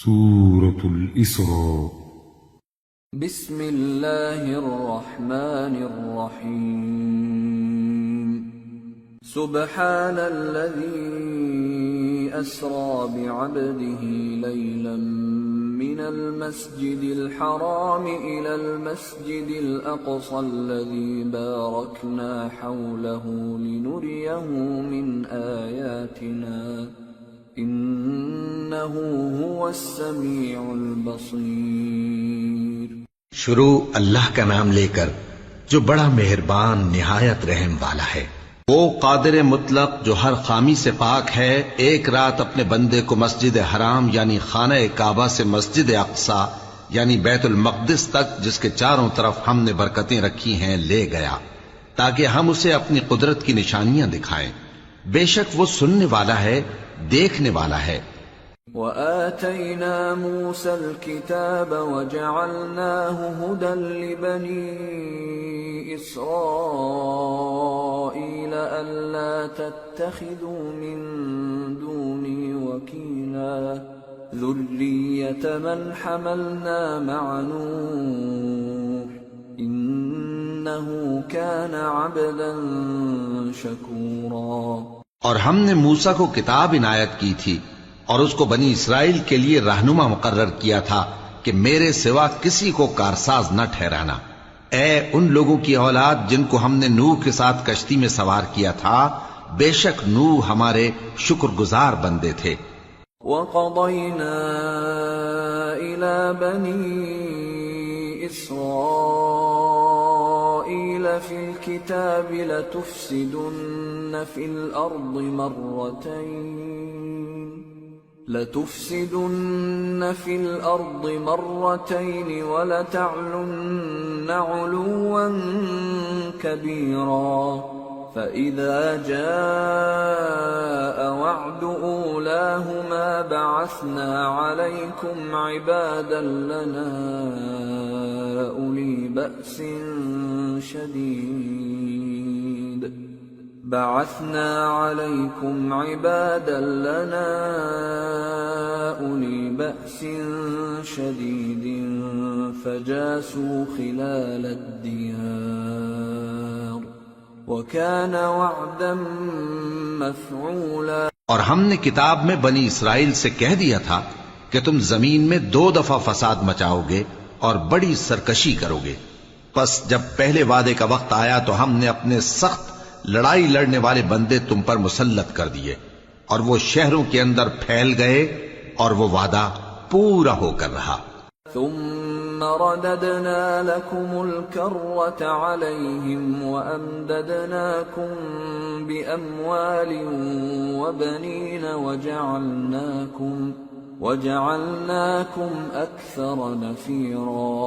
سورة الإسراء. بسم الله الرحمن الرحيم. سبحان الذي أسرى بعبده ليلا من المسجد الحرام إلى المسجد الأقصى الذي باركنا حوله لنريه من آياتنا إنه هو السميع البصير. شروع اللہ کا نام لے کر جو بڑا مہربان نہایت رحم والا ہے. وہ قادر مطلق جو ہر خامی سے پاک ہے، ایک رات اپنے بندے کو مسجد حرام یعنی خانہ کعبہ سے مسجد اقصی یعنی بیت المقدس تک، جس کے چاروں طرف ہم نے برکتیں رکھی ہیں، لے گیا تاکہ ہم اسے اپنی قدرت کی نشانیاں دکھائیں. بے شک وہ سننے والا ہے، دیکھنے والا ہے. وآتينا موسى الكتاب وجعلناه هدى لبني إسرائيل ألا تتخذوا من دوني وكيلا ذرية من حملنا مع نوح إنه كان عبدا شكورا. اور ہم نے موسیٰ کو کتاب عنایت کی تھی اور اس کو بنی اسرائیل کے لیے رہنما مقرر کیا تھا کہ میرے سوا کسی کو کارساز نہ ٹھہرانا. اے ان لوگوں کی اولاد جن کو ہم نے نوح کے ساتھ کشتی میں سوار کیا تھا، بے شک نوح ہمارے شکر گزار بندے تھے. وَقَضَيْنَا إِلَى بَنِي إِسْرَائِيلَ فِي الْكِتَابِ لَتُفْسِدُنَّ فِي الْأَرْضِ مَرَّتَيْنِ وَلَتَعْلُنَّ عُلُوًّا كَبِيرًا. فَإِذَا جَاءَ وَعْدُ أُولَاهُمَا بَعَثْنَا عَلَيْكُمْ عِبَادًا لَنَا أُولِي بَأْسٍ شَدِيدٍ فَجَاسُوا خِلَالَ الدِّيَارِ وَكَانَ وَعْدًا مَفْعُولًا. اور ہم نے کتاب میں بنی اسرائیل سے کہہ دیا تھا کہ تم زمین میں 2 دفعہ فساد مچاؤ گے اور بڑی سرکشی کرو گے. پس جب پہلے وعدے کا وقت آیا تو ہم نے اپنے سخت لڑائی لڑنے والے بندے تم پر مسلط کر دیے اور وہ شہروں کے اندر پھیل گئے اور وہ وعدہ پورا ہو کر رہا. ثم رددنا لكم الكرة عليهم وأمددناكم بأموال وبنين وجعلناكم أكثر نفيرا.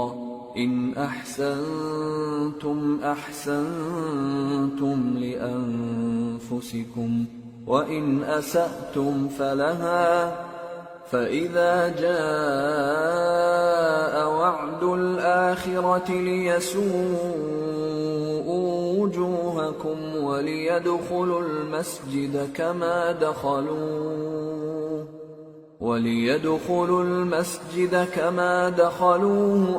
إن أحسنتم أحسنتم لأنفسكم وإن أسأتم فلها. فإذا جاء وعد الآخرة ليسوءوا وجوهكم وليدخلوا المسجد كما دخلوه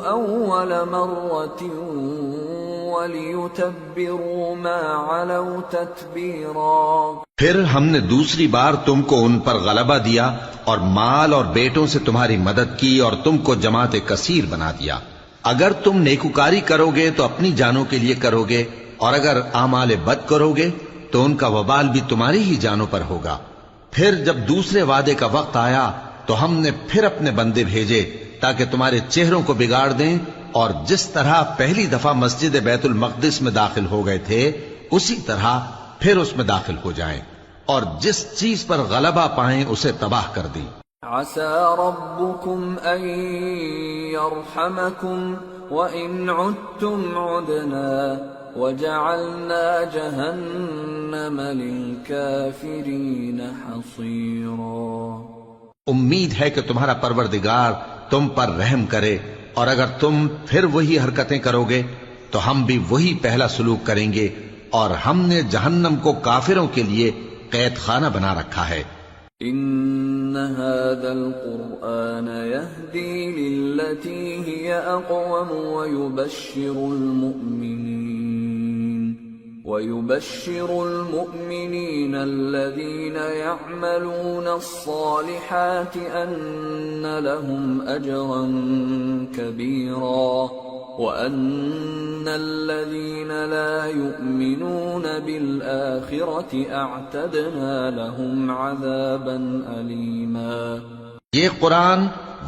أول مرة وَلِيُتَبِّرُوا مَا عَلَوْا تَتْبِيرًا. پھر ہم نے دوسری بار تم کو ان پر غلبہ دیا اور مال اور بیٹوں سے تمہاری مدد کی اور تم کو جماعت کثیر بنا دیا. اگر تم نیکوکاری کرو گے تو اپنی جانوں کے لیے کرو گے، اور اگر اعمال بد کرو گے تو ان کا وبال بھی تمہاری ہی جانوں پر ہوگا. پھر جب دوسرے وعدے کا وقت آیا تو ہم نے پھر اپنے بندے بھیجے تاکہ تمہارے چہروں کو بگاڑ دیں، اور جس طرح پہلی دفعہ مسجد بیت المقدس میں داخل ہو گئے تھے اسی طرح پھر اس میں داخل ہو جائیں، اور جس چیز پر غلبہ پائیں اسے تباہ کر دیں. عسى ربكم أن يرحمكم وإن عدتم عدنا وجعلنا جهنم للكافرين حصيرا. امید ہے کہ تمہارا پروردگار تم پر رحم کرے، اور اگر تم پھر وہی حرکتیں کرو گے تو ہم بھی وہی پہلا سلوک کریں گے، اور ہم نے جہنم کو کافروں کے لیے قید خانہ بنا رکھا ہے. إن هذا القرآن يهدي للتي هي أقوم ويبشر المؤمنين الذين يعملون الصالحات أن لهم أجرا كبيرا وأن الذين لا يؤمنون بالآخرة أعتدنا لهم عذابا أليما۔ یہ قرآن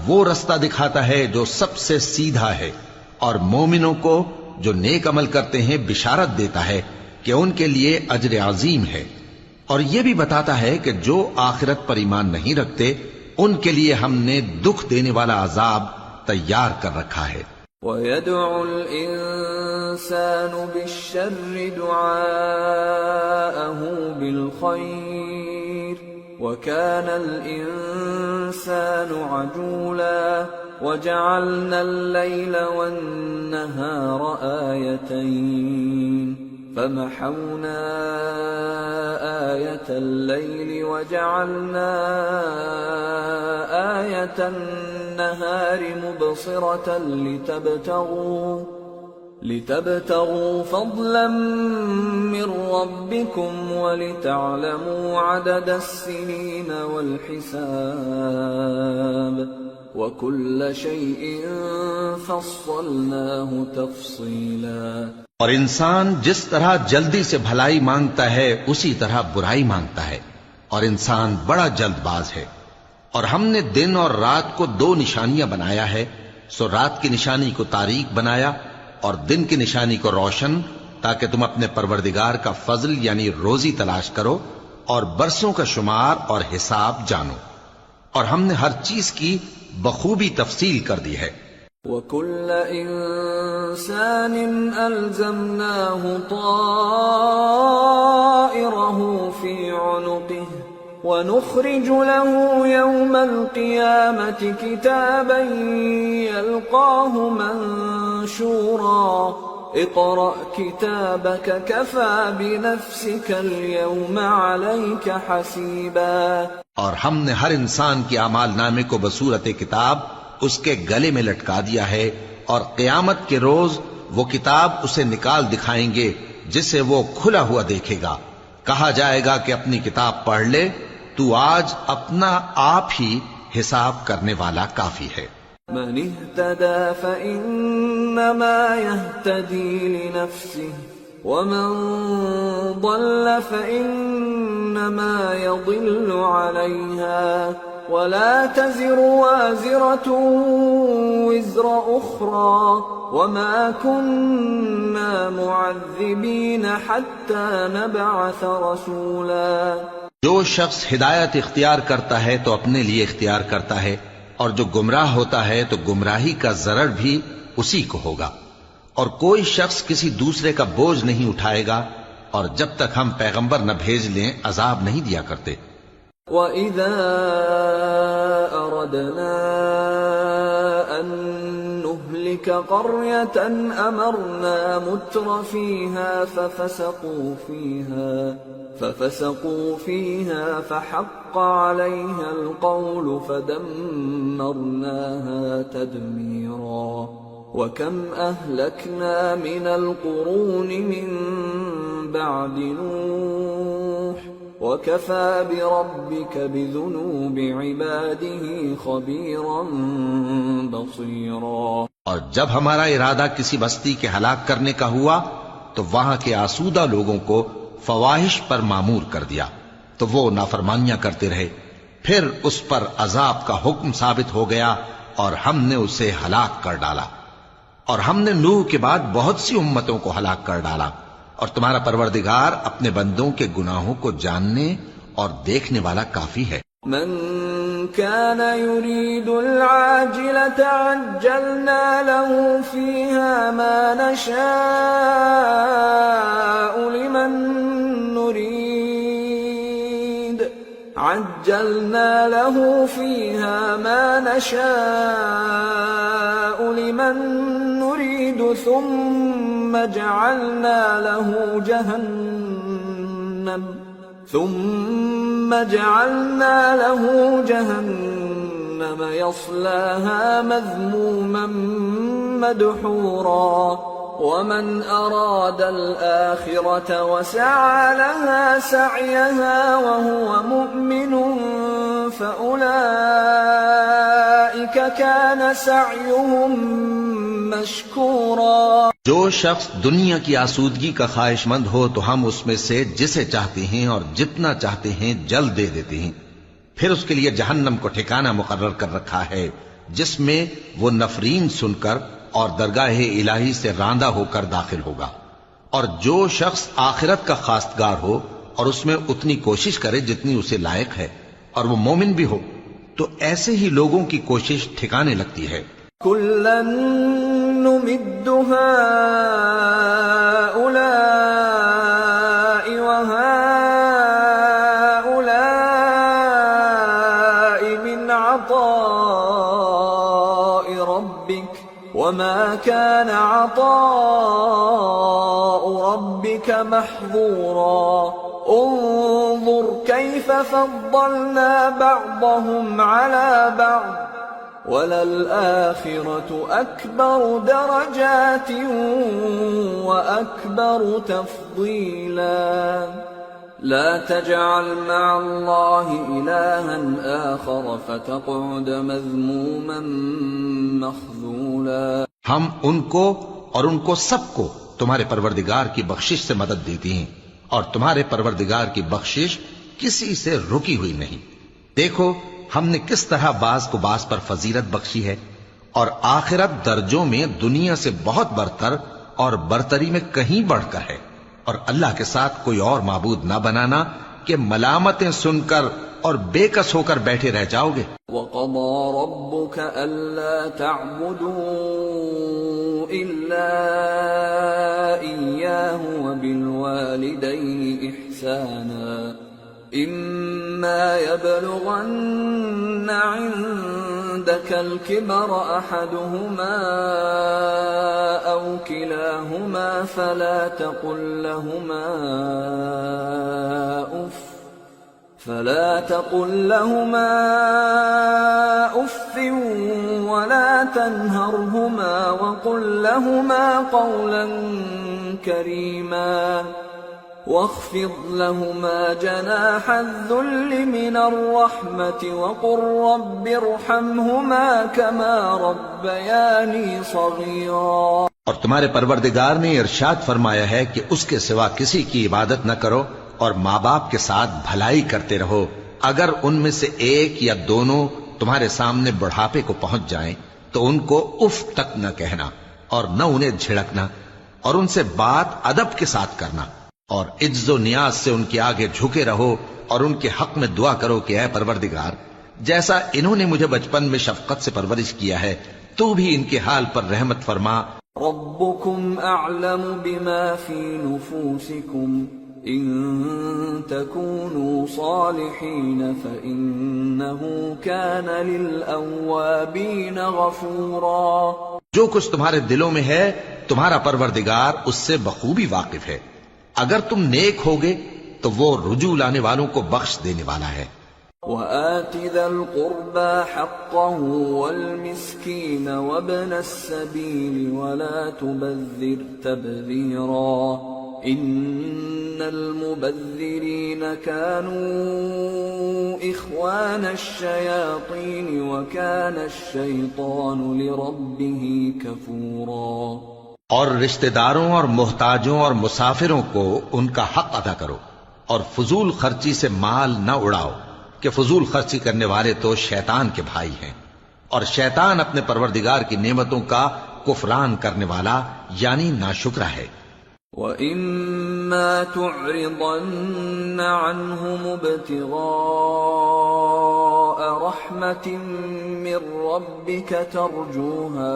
وہ رستہ دکھاتا ہے جو سب سے سیدھا ہے، اور مومنوں کو جو نیک عمل کرتے ہیں بشارت دیتا ہے کہ ان کے لیے اجر عظیم ہے، اور یہ بھی بتاتا ہے کہ جو آخرت پر ایمان نہیں رکھتے ان کے لیے ہم نے دکھ دینے والا عذاب تیار کر رکھا ہے۔ وَيَدْعُ الْإِنسَانُ بِالشَّرِّ دُعَاءَهُ بِالْخَيْرِ وَكَانَ الْإِنسَانُ عَجُولًا وَجَعَلْنَا اللَّيْلَ وَالنَّهَارَ آيَتَيْنِ فَمَحَوْنَا آيَةَ اللَّيْلِ وَجَعَلْنَا آيَةَ النَّهَارِ مُبْصِرَةً لِتَبْتَغُوا فَضْلًا مِّن رَّبِّكُمْ وَلِتَعْلَمُوا عَدَدَ السِّنِينَ وَالْحِسَابَ وَكُلَّ شَيْءٍ فَصَّلْنَاهُ تَفْصِيلًا۔ اور انسان جس طرح جلدی سے بھلائی مانگتا ہے اسی طرح برائی مانگتا ہے، اور انسان بڑا جلد باز ہے۔ اور ہم نے دن اور رات کو دو نشانیاں بنایا ہے، سو رات کی نشانی کو تاریک بنایا اور دن کی نشانی کو روشن، تاکہ تم اپنے پروردگار کا فضل یعنی روزی تلاش کرو اور برسوں کا شمار اور حساب جانو، اور ہم نے ہر چیز کی بخوبی تفصیل کر دی ہے۔ وَكُلَّ إِنسَانٍ أَلْزَمْنَاهُ طَائِرَهُ فِي عُنُقِهِ وَنُخْرِجُ لَهُ يَوْمَ الْقِيَامَةِ كِتَابًا يَلْقَاهُ مَنشُورًا اقْرَأْ كِتَابَكَ كَفَى بِنَفْسِكَ الْيَوْمَ عَلَيْكَ حَسِيبًا۔ اور ہم نے ہر انسان کے اعمال نامے کو بصورت کتاب اس کے گلے میں لٹکا دیا ہے، اور قیامت کے روز وہ کتاب اسے نکال دکھائیں گے جسے وہ کھلا ہوا دیکھے گا۔ کہا جائے گا کہ اپنی کتاب پڑھ لے، تو آج اپنا آپ ہی حساب کرنے والا کافی ہے۔ من اهتدى فإنما يهتدي لنفسه ومن ضل فإنما يضل عليها ولا تزر وازرة وزر أخرى وما كنا معذبين حتى نبعث رسولا۔ جو شخص ہدایت اختیار کرتا ہے تو اپنے لیے اختیار کرتا ہے، اور جو گمراہ ہوتا ہے تو گمراہی کا ضرر بھی اسی کو ہوگا، اور کوئی شخص کسی دوسرے کا بوجھ نہیں اٹھائے گا، اور جب تک ہم پیغمبر نہ بھیج لیں عذاب نہیں دیا کرتے۔ وَإِذَا أَرَدْنَا أَن نُّهْلِكَ قَرْيَةً أَمَرْنَا مُتْرَ فِيهَا فَفَسَقُوا فِيهَا فَحَقَّ عَلَيْهَا الْقَوْلُ فَدَمَّرْنَاهَا تَدْمِيرًا۔ وَكَمْ أَهْلَكْنَا مِنَ الْقُرُونِ مِن بَعْدِ نُوحٍ وَكَفَى بِرَبِّكَ بِذُنُوبِ عِبَادِهِ خَبِيرًا بَصِيرًا۔ اور جب ہمارا ارادہ کسی بستی کے ہلاک کرنے کا ہوا تو وہاں کے آسودہ لوگوں کو فواحش پر معمور کر دیا، تو وہ نافرمانیاں کرتے رہے، پھر اس پر عذاب کا حکم ثابت ہو گیا اور ہم نے اسے ہلاک کر ڈالا۔ اور ہم نے نوح کے بعد بہت سی امتوں کو ہلاک کر ڈالا، اور تمہارا پروردگار اپنے بندوں کے گناہوں کو جاننے اور دیکھنے والا کافی ہے۔ من كان يريد العاجلة عجلنا له فيها ما نشاء لمن نريد ثم جعلنا له ثم جعلنا له جهنم يصلاها مذموما مدحورا ومن أراد الآخرة وسعى لها سعيها وهو مؤمن فأولئك كان سعيهم مشكورا. جو شخص دنیا کی آسودگی کا خواہش مند ہو تو ہم اس میں سے جسے چاہتے ہیں اور جتنا چاہتے ہیں جلد دے دیتے ہیں. پھر اس کے لیے جہنم کو ٹھکانہ مقرر کر رکھا ہے جس میں وہ نفرین سن کر اور درگاہ الہی سے راندہ ہو کر داخل ہوگا. اور جو شخص آخرت کا خواستگار ہو اور اس میں اتنی کوشش کرے جتنی اسے لائق ہے اور وہ مومن بھی ہو تو ایسے ہی لوگوں کی کوشش ٹھکانے لگتی ہے. كلا نمد هؤلاء وهؤلاء من عطاء ربك وما كان عطاء ربك محظورا. انظر كيف فضلنا بعضهم على بعض وَلَلْآخِرَةُ أَكْبَرُ دَرَجَاتٍ وَأَكْبَرُ تَفْضِيلًا. لَا تَجْعَلْ مَعَ اللَّهِ إِلَٰهًا آخَرَ فَتَقْعُدَ مَذْمُومًا مَخْذُولًا. ہم ان کو اور ان کو سب کو تمہارے پروردگار کی بخشش سے مدد دیتی ہیں اور تمہارے پروردگار کی بخشش کسی سے رکی ہوئی نہیں. دیکھو ہم نے کس طرح بعض کو بعض پر فضیلت بخشی ہے اور آخرت درجوں میں دنیا سے بہت برتر اور برتری میں کہیں بڑھ کر ہے. اور اللہ کے ساتھ کوئی اور معبود نہ بنانا کہ ملامتیں سن کر اور بے کس ہو کر بیٹھے رہ جاؤ گے. وَقَضَى رَبُّكَ أَلَّا تَعْبُدُوا إِلَّا إِيَّاهُ وَبِالْوَالِدَيْنِ إِحْسَانًا. إِمَّا يَبْلُغَنَّ عِندَكَ الْكِبَرَ أَحَدُهُمَا أَوْ كِلَاهُمَا فَلَا تَقُل لَّهُمَا أُفٍّ وَلَا تَنْهَرْهُمَا وَقُل لَّهُمَا قَوْلًا كَرِيمًا. واخفض لهما جناح الذل من الرحمة وقل رب ارحمهما كما ربياني صغيرا. اور تمہارے پروردگار نے ارشاد فرمایا ہے کہ اس کے سوا کسی کی عبادت نہ کرو اور ماں باپ کے ساتھ بھلائی کرتے رہو. اگر ان میں سے ایک یا دونوں تمہارے سامنے بڑھاپے کو پہنچ جائیں تو ان کو اف تک نہ کہنا اور نہ انہیں جھڑکنا اور ان سے بات ادب کے ساتھ کرنا اور عجز و نیاز سے ان کے آگے جھکے رہو اور ان کے حق میں دعا کرو کہ اے پروردگار جیسا انہوں نے مجھے بچپن میں شفقت سے پرورش کیا ہے تو بھی ان کے حال پر رحمت فرما. ربكم اعلم بما في نفوسكم ان تكونوا صالحين فانه كان للاوابين غفورا. جو کچھ تمہارے دلوں میں ہے تمہارا پروردگار اس سے بخوبی واقف ہے. اگر تم نیک ہوگے تو وہ رجوع لانے والوں کو بخش دینے والا ہے. وَآتِ ذَا الْقُرْبَى حَقَّهُ وَالْمِسْكِينَ وَابْنَ السَّبِيلِ وَلَا تُبَذِّرْ تَبْذِيرًا إِنَّ الْمُبَذِّرِينَ كَانُوا إِخْوَانَ الشَّيَاطِينِ وَكَانَ الشَّيْطَانُ لِرَبِّهِ كَفُورًا. اور رشتہ داروں اور محتاجوں اور مسافروں کو ان کا حق ادا کرو اور فضول خرچی سے مال نہ اڑاؤ کہ فضول خرچی کرنے والے تو شیطان کے بھائی ہیں اور شیطان اپنے پروردگار کی نعمتوں کا کفران کرنے والا یعنی ناشکرا ہے. وَإِمَّا تُعْرِضَنَّ عَنْهُمُ ابْتِغَاءَ رَحْمَةٍ مِّن رَّبِّكَ تَرْجُوهَا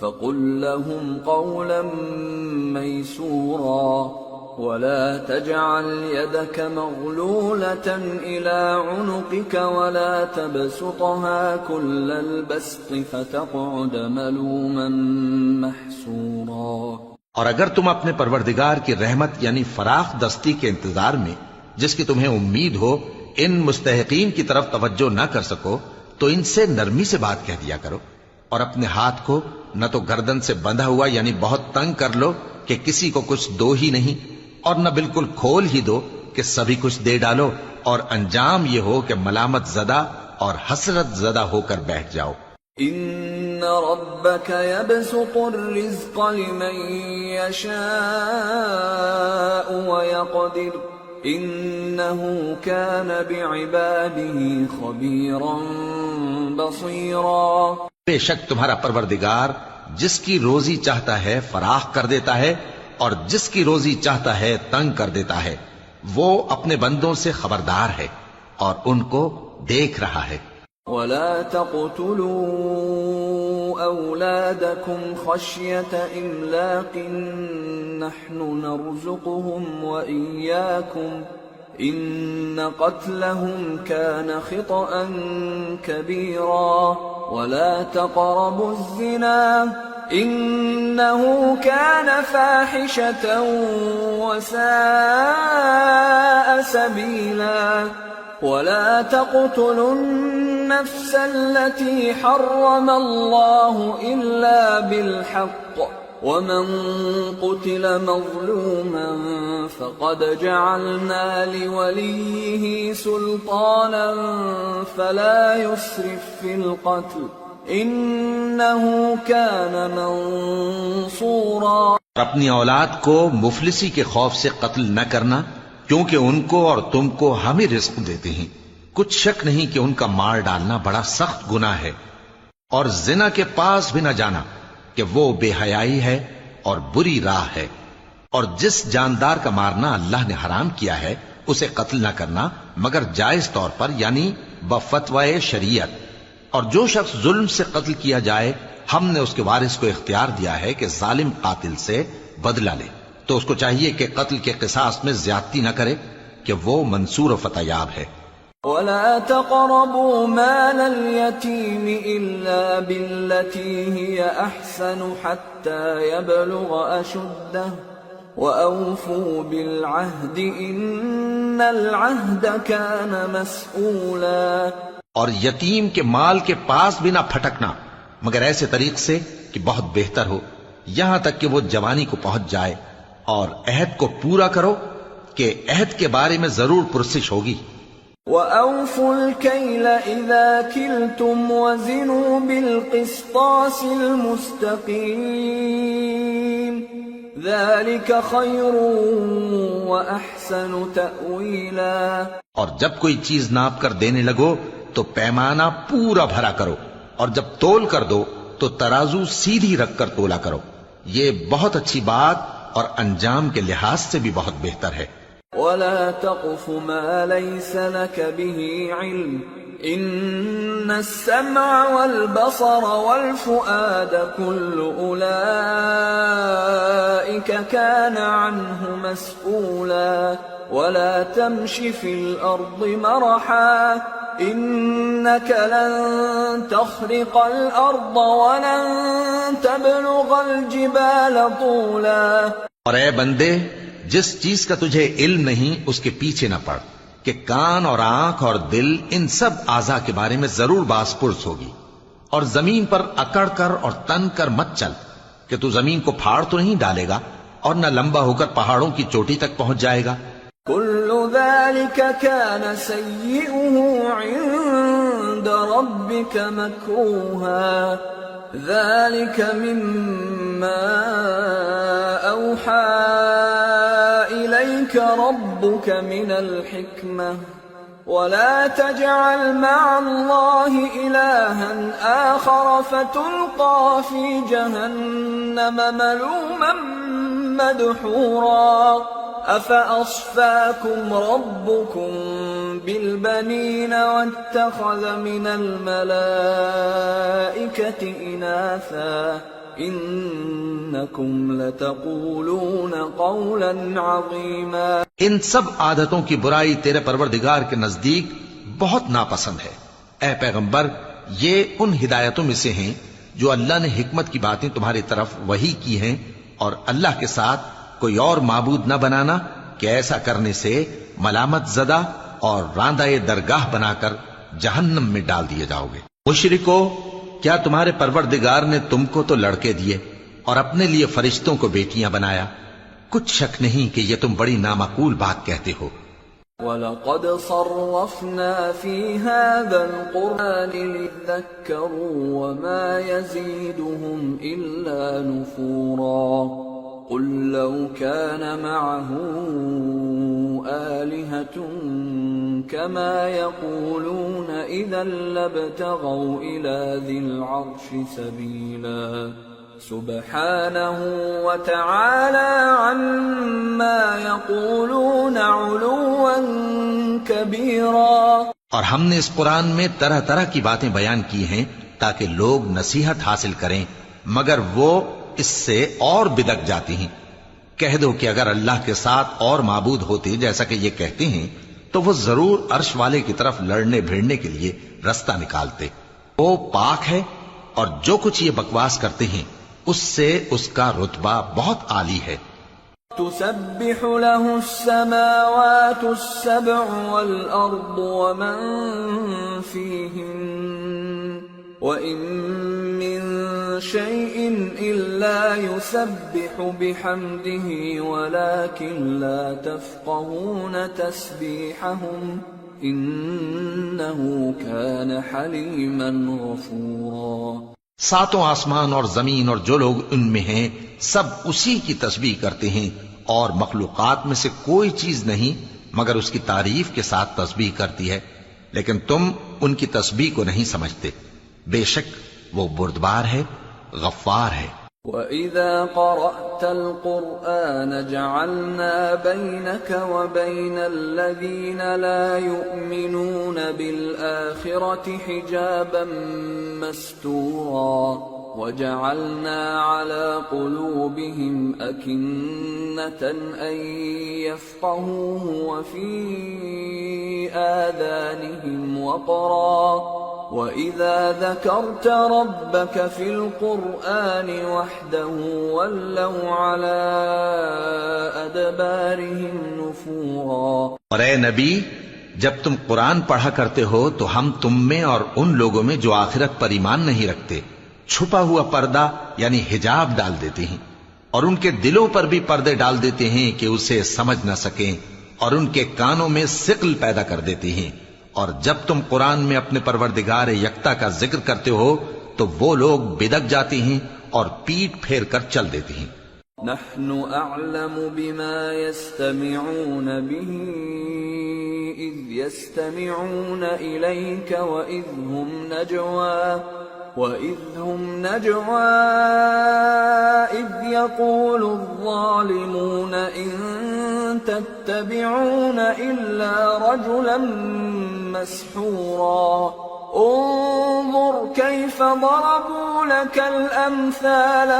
فقل لهم قولا ميسورا ولا تجعل يدك مغلولة إلى عنقك ولا تبسطها كل البسط فتقعد ملوما محسورا. اور اگر تم اپنے پروردگار کی رحمت یعنی فراخ دستی کے انتظار میں جس کی تمہیں امید ہو ان مستحقین کی طرف توجہ نہ کر سکو تو ان سے نرمی سے بات کہہ دیا کرو، اور اپنے ہاتھ کو نہ تو گردن سے بندھا ہوا یعنی بہت تنگ کر لو کہ کسی کو کچھ دو ہی نہیں، اور نہ بالکل کھول ہی دو کہ سبھی کچھ دے ڈالو، اور انجام یہ ہو کہ ملامت زدہ اور حسرت زدہ ہو کر بیٹھ جاؤ۔ ان ربك يبسط الرزق لمن يشاء ويقدر انه كان بعباده خبيرا بصيرا۔ بے شک تمہارا پروردگار جس کی روزی چاہتا ہے فراخ کر دیتا ہے اور جس کی روزی چاہتا ہے تنگ کر دیتا ہے، وہ اپنے بندوں سے خبردار ہے اور ان کو دیکھ رہا ہے۔ ولا تقتلوا أولادكم خشية إملاق نحن نرزقهم وإياكم إن قتلهم كان خطأ كبيرا ولا تقربوا الزنا إنه كان فاحشة وساء سبيلا ولا تقتلوا النفس التي حرم الله إلا بالحق ومن قتل مظلوما فقد جعلنا لوليه سلطانا فلا يسرف في القتل إنه كان منصورا۔ اپنی اولاد کو مفلسی کے خوف سے قتل نہ کرنا، کیونکہ ان کو اور تم کو ہم ہی رزق دیتے ہیں، کچھ شک نہیں کہ ان کا مار ڈالنا بڑا سخت گناہ ہے، اور زنا کے پاس بھی نہ جانا کہ وہ بے حیائی ہے اور بری راہ ہے، اور جس جاندار کا مارنا اللہ نے حرام کیا ہے اسے قتل نہ کرنا مگر جائز طور پر یعنی بفتوائے شریعت، اور جو شخص ظلم سے قتل کیا جائے ہم نے اس کے وارث کو اختیار دیا ہے کہ ظالم قاتل سے بدلہ لے، تو اس کو چاہیے کہ قتل کے قصاص میں زیادتی نہ کرے کہ وہ منصور و فتح یاب ہے۔ ولا تقربوا مال اليتيم إلا بالتي هي أحسن حتى يبلغ أشده وأوفوا بالعهد إن العهد كان مسؤولا۔ اور یتیم کے مال کے پاس بھی نہ پھٹکنا مگر ایسے طریق سے کہ بہت بہتر ہو، یہاں تک کہ وہ جوانی کو پہنچ جائے، اور عہد کو پورا کرو کہ عہد کے بارے میں ضرور پرسش ہوگی۔ وَأَوْفُوا الْكَيْلَ إِذَا كِلْتُمْ وَزِنُوا بِالْقِسْطَاسِ الْمُسْتَقِيمِ ذَلِكَ خَيْرٌ وَأَحْسَنُ تَأْوِيلًا۔ اور جب کوئی چیز ناپ کر دینے لگو تو پیمانہ پورا بھرا کرو، اور جب تول کر دو تو ترازو سیدھی رکھ کر تولا کرو، یہ بہت اچھی بات اور انجام کے لحاظ سے بھی بہت بہتر ہے۔ وَلَا تَقْفُ مَا لَيْسَ لَكَ بِهِ عِلْمٌ إِنَّ السَّمْعَ وَالْبَصَرَ وَالْفُؤَادَ كُلُّ أُولَئِكَ كَانَ عَنْهُ مَسْئُولًا وَلَا تَمْشِ فِي الْأَرْضِ مَرَحًا إِنَّكَ لَن تَخْرِقَ الْأَرْضَ وَلَن تَبْلُغَ الْجِبَالَ طُولًا۔ اور اے بندے، جس چیز کا تجھے علم نہیں اس کے پیچھے نہ پڑ کہ کان اور آنکھ اور دل ان سب اعضاء کے بارے میں ضرور باس پرس ہوگی، اور زمین پر اکڑ کر اور تن کر مت چل کہ تو زمین کو پھاڑ تو نہیں ڈالے گا اور نہ لمبا ہو کر پہاڑوں کی چوٹی تک پہنچ جائے گا۔ كل ذلك كان سيئه عند ربك مكروها ذلك مما أوحى إليك ربك من الحكمة ولا تجعل مع الله إلها آخر فتلقى في جهنم ملوما مدحورا أفأصفاكم ربكم بالبنين واتخذ من الملائكة إناثا إنكم لتقولون قولا عظيما۔ ان سب عادتوں کی برائی تیرے پروردگار کے نزدیک بہت ناپسند ہے۔ اے پیغمبر، یہ ان ہدایتوں میں سے ہیں جو اللہ نے حکمت کی باتیں تمہاری طرف وحی کی ہیں اور اللہ کے ساتھ کوئی اور معبود نہ بنانا کہ ایسا کرنے سے ملامت زدہ اور راندہ درگاہ بنا کر جہنم میں ڈال دیے جاؤ گے۔ مشرکو، کیا تمہارے پروردگار نے تم کو تو لڑکے دیے اور اپنے لیے فرشتوں کو بیٹیاں بنایا؟ کچھ شک نہیں کہ یہ تم بڑی نامعقول بات کہتے ہو۔ وَلَقَدْ صَرَّفْنَا فِي هَذَا الْقُرْآنِ لِيَذَّكَّرُوا وَمَا يَزِيدُهُمْ إِلَّا نُفُورًا قُلْ لَوْ كَانَ مَعَهُ آلِهَةٌ كَمَا يَقُولُونَ إِذًا لَابْتَغَوْا إِلَى ذِي الْعَرْشِ سَبِيلًا سبحانه وتعالى عما يقولون علوا كبيرا۔ اور ہم نے اس قرآن میں طرح طرح کی باتیں بیان کی ہیں تاکہ لوگ نصیحت حاصل کریں، مگر وہ اس سے اور بدک جاتی ہیں۔ کہہ دو کہ اگر اللہ کے ساتھ اور معبود ہوتے جیسا کہ یہ کہتے ہیں تو وہ ضرور عرش والے کی طرف لڑنے بھیڑنے کے لیے رستہ نکالتے۔ وہ پاک ہے اور جو کچھ یہ بکواس کرتے ہیں اس سے اس کا رتبہ بہت عالی ہے۔ تسبح له السماوات السبع والأرض ومن فيهن وإن من شيء إلا يسبح بحمده ولكن لا تفقهون تسبيحهم إنه كان حليما غفورا۔ ساتوں آسمان اور زمین اور جو لوگ ان میں ہیں سب اسی کی تسبیح کرتے ہیں، اور مخلوقات میں سے کوئی چیز نہیں مگر اس کی تعریف کے ساتھ تسبیح کرتی ہے، لیکن تم ان کی تسبیح کو نہیں سمجھتے۔ بے شک وہ بردبار ہے، غفار ہے۔ وَإِذَا قَرَأْتَ الْقُرْآنَ جَعَلْنَا بَيْنَكَ وَبَيْنَ الَّذِينَ لَا يُؤْمِنُونَ بِالْآخِرَةِ حِجَابًا مَسْتُورًا وَجَعَلْنَا عَلَى قُلُوبِهِمْ أَكِنَّةً أَن يَفْقَهُوهُ وَفِي آذَانِهِمْ وَقْرًا وَإِذَا ذَكَرْتَ رَبَّكَ فِي الْقُرْآنِ وَحْدَهُ وَلَّوْا عَلَى أَدْبَارِهِمْ نُفُورًا۔ اور اے نبی، جب تم قرآن پڑھا کرتے ہو تو ہم تم میں اور ان لوگوں میں جو آخرت پر ایمان نہیں رکھتے چھپا ہوا پردہ یعنی حجاب ڈال دیتے ہیں، اور ان کے دلوں پر بھی پردے ڈال دیتے ہیں کہ اسے سمجھ نہ سکیں، اور ان کے کانوں میں ثقل پیدا کر دیتے ہیں۔ اور جب تم قرآن میں اپنے پروردگار یکتا کا ذکر کرتے ہو تو وہ لوگ بدک جاتے ہیں اور پیٹ پھیر کر چل دیتے ہیں۔ نحن اعلم بما يستمعون به اذ يستمعون اليك واذ هم نجوى اذ يقول الظالمون ان تتبعون الا رجلا مسحورا انظر كيف ضربوا لك الامثال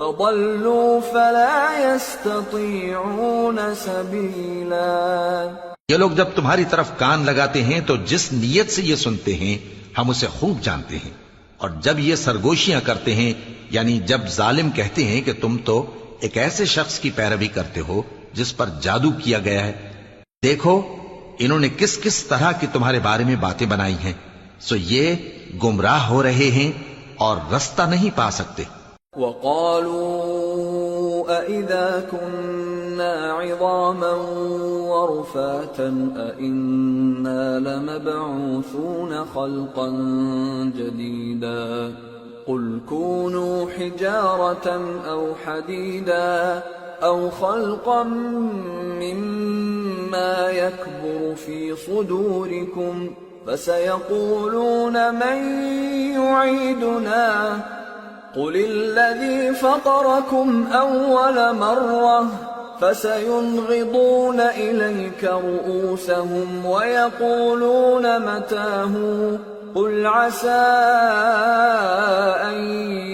فضلوا فلا يستطيعون سبيلا۔ یہ لوگ جب تمہاری طرف کان لگاتے ہیں تو جس نیت سے یہ سنتے ہیں ہم اسے خوب جانتے ہیں، اور جب یہ سرگوشیاں کرتے ہیں یعنی جب ظالم کہتے ہیں کہ تم تو ایک ایسے شخص کی پیروی کرتے ہو جس پر جادو کیا گیا ہے، دیکھو انہوں نے کس کس طرح کی تمہارے بارے میں باتیں بنائی ہیں، سو یہ گمراہ ہو رہے ہیں اور رستہ نہیں پا سکتے۔ وَقَالُوا أَإِذَا كُنَّا عِظَامًا وَرُفَاتًا أَإِنَّا لَمَبْعُوثُونَ خَلْقًا جَدِيدًا قُلْ كُونُوا حِجَارَةً أَوْ حَدِيدًا أَوْ خَلْقًا مِّمَّا يَكْبُرُ فِي صُدُورِكُمْ فَسَيَقُولُونَ مَن يُعِيدُنَا قُلِ الَّذِي فَطَرَكُمْ أَوَّلَ مَرَّةٍ فَسَيُنْغِضُونَ إِلَيْكَ رُؤُوسَهُمْ وَيَقُولُونَ مَتَىٰ هُوَ قُلْ عَسَىٰ أَن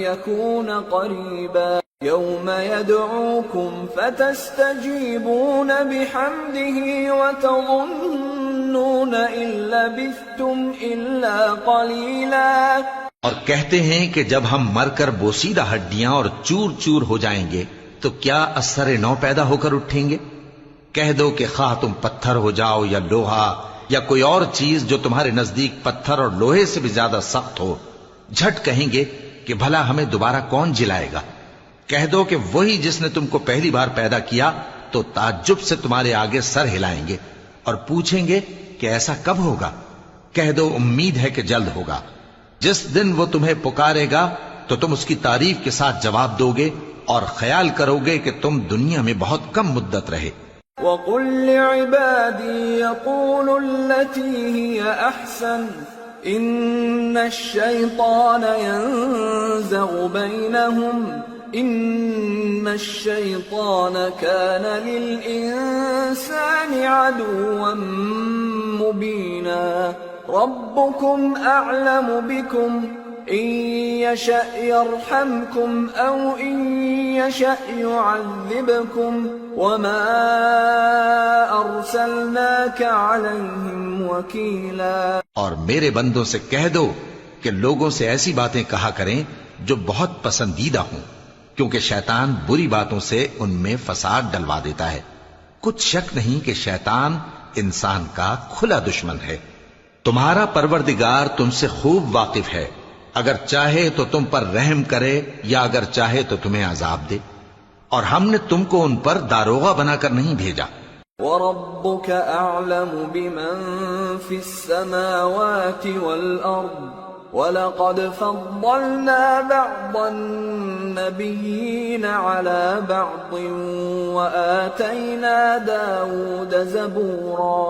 يَكُونَ قَرِيبًا يَوْمَ يَدْعُوكُمْ فَتَسْتَجِيبُونَ بِحَمْدِهِ وَتَظُنُّونَ إِن لَّبِثْتُمْ إِلَّا قَلِيلًا۔ اور کہتے ہیں کہ جب ہم مر کر بوسیدہ ہڈیاں اور چور چور ہو جائیں گے تو کیا اثر نو پیدا ہو کر اٹھیں گے؟ کہہ دو کہ خواہ تم پتھر ہو جاؤ یا لوہا یا کوئی اور چیز جو تمہارے نزدیک پتھر اور لوہے سے بھی زیادہ سخت ہو، جھٹ کہیں گے کہ بھلا ہمیں دوبارہ کون جلائے گا؟ کہہ دو کہ وہی جس نے تم کو پہلی بار پیدا کیا، تو تعجب سے تمہارے آگے سر ہلائیں گے اور پوچھیں گے کہ ایسا کب ہوگا؟ کہہ دو امید ہے کہ جلد ہوگا۔ جس دن وہ تمہیں پکارے گا تو تم اس کی تعریف کے ساتھ جواب دو گے اور خیال کرو گے کہ تم دنیا میں بہت کم مدت رہے۔ وَقُلْ لِعِبَادِي يَقُولُوا الَّتِي هِيَ أَحْسَنُ إِنَّ الشَّيْطَانَ يَنزَغُ بَيْنَهُمْ إِنَّ الشَّيْطَانَ كَانَ لِلْإِنسَانِ عَدُوًّا مُبِينًا رَبُّكُمْ أَعْلَمُ بِكُمْ إِن يَشَأْ يَرْحَمْكُمْ أَوْ إِن يَشَأْ يُعَذِّبْكُمْ وَمَا أَرْسَلْنَاكَ عَلَيْهِمْ وَكِيلًا۔ اور میرے بندوں سے کہہ دو کہ لوگوں سے ایسی باتیں کہا کریں جو بہت پسندیدہ ہوں، کیونکہ شیطان بری باتوں سے ان میں فساد ڈلوا دیتا ہے۔ کچھ شک نہیں کہ شیطان انسان کا کھلا دشمن ہے۔ تمہارا پروردگار تم سے خوب واقف ہے، اگر چاہے تو تم پر رحم کرے یا اگر چاہے تو تمہیں عذاب دے، اور ہم نے تم کو ان پر داروغہ بنا کر نہیں بھیجا۔ وَرَبُّكَ أَعْلَمُ بِمَن فِي السَّمَاوَاتِ وَالْأَرْضِ وَلَقَدْ فَضَّلْنَا بَعْضَ النَّبِيِّينَ عَلَى بَعْضٍ وَآتَيْنَا دَاوُودَ زَبُورًا۔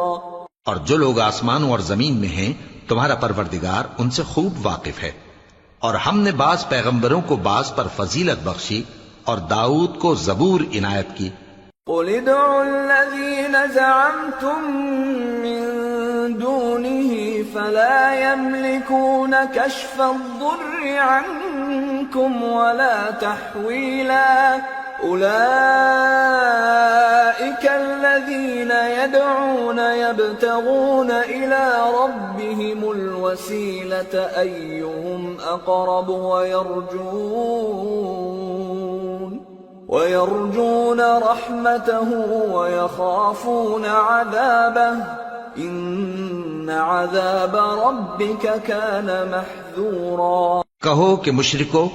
اور جو لوگ آسمانوں اور زمین میں ہیں تمہارا پروردگار ان سے خوب واقف ہے، اور ہم نے بعض پیغمبروں کو بعض پر فضیلت بخشی اور داؤد کو زبور عنایت کی۔ قُلِ ادْعُوا الَّذِينَ زَعَمْتُم مِّن دُونِهِ فَلَا يَمْلِكُونَ كَشْفَ الضُّرِّ عَنكُمْ وَلَا تَحْوِيلًا أُولَئِكَ الَّذِينَ يَدْعُونَ يَبْتَغُونَ إِلَى رَبِّهِمُ الْوَسِيلَةَ أَيُّهُمْ أَقْرَبُ وَيَرْجُونَ رَحْمَتَهُ وَيَخَافُونَ عَذَابَهُ إِنَّ عَذَابَ رَبِّكَ كَانَ مَحْذُورًا۔ کہو کہ مشرکو،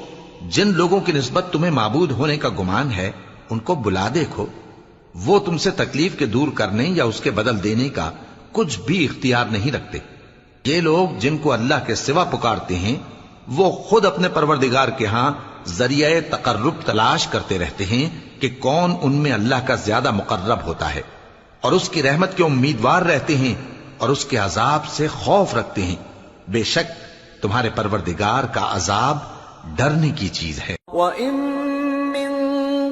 جن لوگوں کی نسبت تمہیں معبود ہونے کا گمان ہے ان کو بلا دیکھو، وہ تم سے تکلیف کے دور کرنے یا اس کے بدل دینے کا کچھ بھی اختیار نہیں رکھتے۔ یہ لوگ جن کو اللہ کے سوا پکارتے ہیں وہ خود اپنے پروردگار کے ہاں ذریعہ تقرب تلاش کرتے رہتے ہیں کہ کون ان میں اللہ کا زیادہ مقرب ہوتا ہے، اور اس کی رحمت کے امیدوار رہتے ہیں اور اس کے عذاب سے خوف رکھتے ہیں۔ بے شک تمہارے پروردگار کا عذاب ڈرنے کی چیز ہے۔ وَإِن مِّن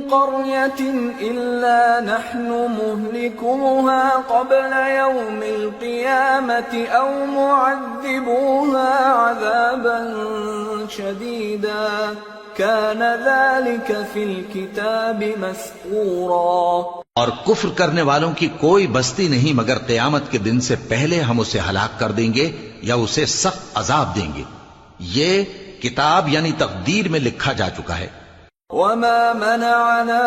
قَرْيَةٍ إِلَّا نَحْنُ مُهْلِكُوهَا قَبْلَ يَوْمِ الْقِيَامَةِ أَوْ مُعَذِّبُوهَا عَذَابًا شَدِيدًا كَانَ ذَلِكَ فِي الْكِتَابِ مَسْطُورًا۔ اور کفر کرنے والوں کی کوئی بستی نہیں مگر قیامت کے دن سے پہلے ہم اسے ہلاک کر دیں گے یا اسے سخت عذاب دیں گے، یہ کتاب یعنی تقدیر میں لکھا جا چکا ہے۔ وَمَا مَنَعَنَا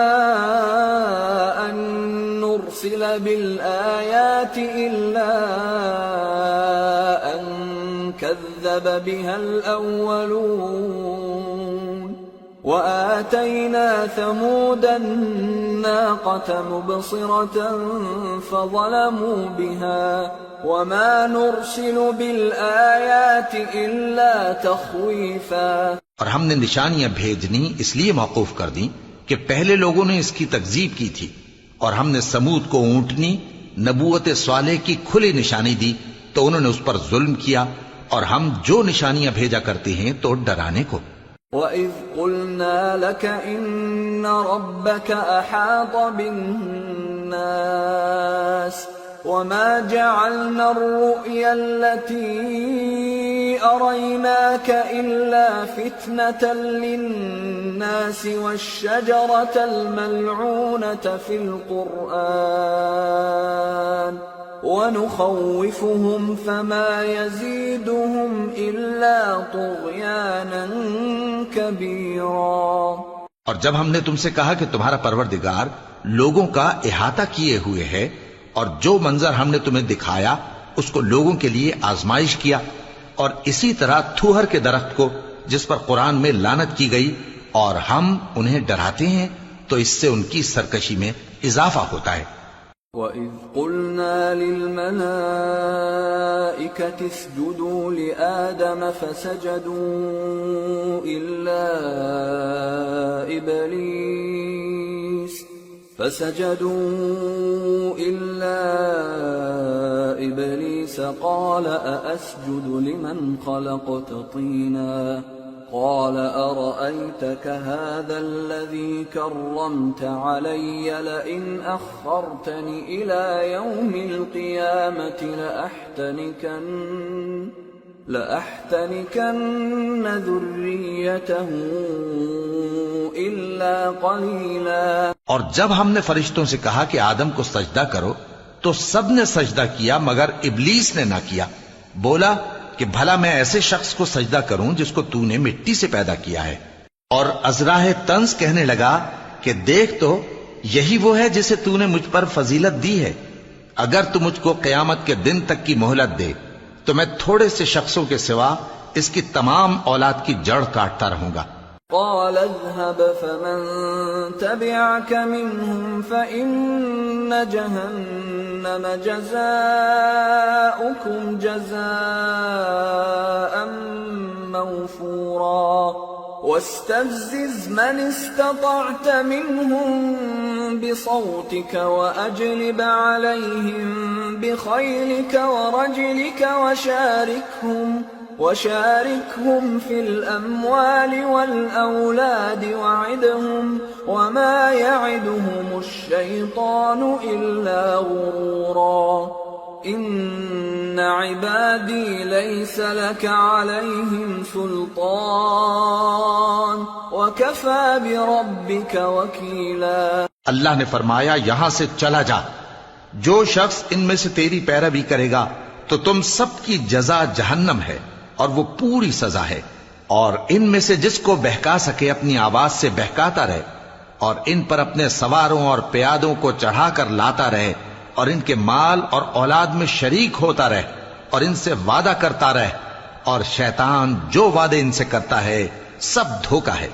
أَن نُرْسِلَ بِالْآيَاتِ إِلَّا أَن كَذَّبَ بِهَا الْأَوَّلُونَ وَآتَيْنَا ثَمُودَ النَّاقَةَ مُبْصِرَةً فَظَلَمُوا بِهَا وَمَا نُرْسِلُ بِالْآيَاتِ إِلَّا تَخْوِيفًا۔ اور ہم نے نشانیاں بھیجنی اس لیے موقوف کر دیں کہ پہلے لوگوں نے اس کی تکذیب کی تھی، اور ہم نے سمود کو اونٹنی نبوت صالح کی کھلی نشانی دی تو انہوں نے اس پر ظلم کیا، اور ہم جو نشانیاں بھیجا کرتے ہیں تو ڈرانے کو۔ وَإِذْ قُلْنَا لَكَ إِنَّ رَبَّكَ أَحَاطَ بِالنَّاسِ وَمَا جَعَلْنَا الرُّؤْيَا الَّتِي أَرَيْنَاكَ إِلَّا فِتْنَةً لِلنَّاسِ وَالشَّجَرَةَ الْمَلْعُونَةَ فِي الْقُرْآنِ وَنُخَوِّفُهُمْ فَمَا يَزِيدُهُمْ إِلَّا طُغْيَانًا كبيرا. اور جب ہم نے تم سے کہا کہ تمہارا پروردگار لوگوں کا احاطہ کیے ہوئے ہے اور جو منظر ہم نے تمہیں دکھایا اس کو لوگوں کے لیے آزمائش کیا، اور اسی طرح تھوہر کے درخت کو جس پر قرآن میں لعنت کی گئی، اور ہم انہیں ڈراتے ہیں تو اس سے ان کی سرکشی میں اضافہ ہوتا ہے. وَإِذْ قُلْنَا لِلْمَلَائِكَةِ اسْجُدُوا لِآدَمَ فَسَجَدُوا إِلَّا إِبْلِيسَ قَالَ أَأَسْجُدُ لِمَنْ خَلَقْتَ طِينًا قال أرأيتك هذا الذي كرمت علي لئن أخرتني إلى يوم القيامة لأحتنكن ذريته إلا قليلا. اور جب ہم نے فرشتوں سے کہا کہ آدم کو سجدہ کرو تو سب نے سجدہ کیا مگر ابلیس نے نہ کیا. بولا کہ بھلا میں ایسے شخص کو سجدہ کروں جس کو تو نے مٹی سے پیدا کیا ہے. اور ازراہ طنز کہنے لگا کہ دیکھ تو یہی وہ ہے جسے تو نے مجھ پر فضیلت دی ہے. اگر تو مجھ کو قیامت کے دن تک کی مہلت دے تو میں تھوڑے سے شخصوں کے سوا اس کی تمام اولاد کی جڑ کاٹتا رہوں گا. قال اذهب فمن تبعك منهم فإن جهنم جزاؤكم جزاء موفورا. واستفزز من استطعت منهم بصوتك وأجلب عليهم بخيلك ورجلك وشاركهم في الأموال والأولاد وعدهم وما يعدهم الشيطان إلا غرورا. إن عبادي ليس لك عليهم سلطان وكفى بربك وكيلا. اللہ نے فرمایا یہاں سے چلا جا. جو شخص ان میں سے تیری پیروی کرے گا تو تم سب کی جزا جہنم ہے اور وہ پوری سزا ہے. اور ان میں سے جس کو بہکا سکے اپنی آواز سے بہکاتا رہے اور ان پر اپنے سواروں اور پیادوں کو چڑھا کر لاتا رہے اور ان کے مال اور اولاد میں شریک ہوتا رہے اور ان سے وعدہ کرتا رہے. اور شیطان جو وعدے ان سے کرتا ہے سب دھوکا ہے.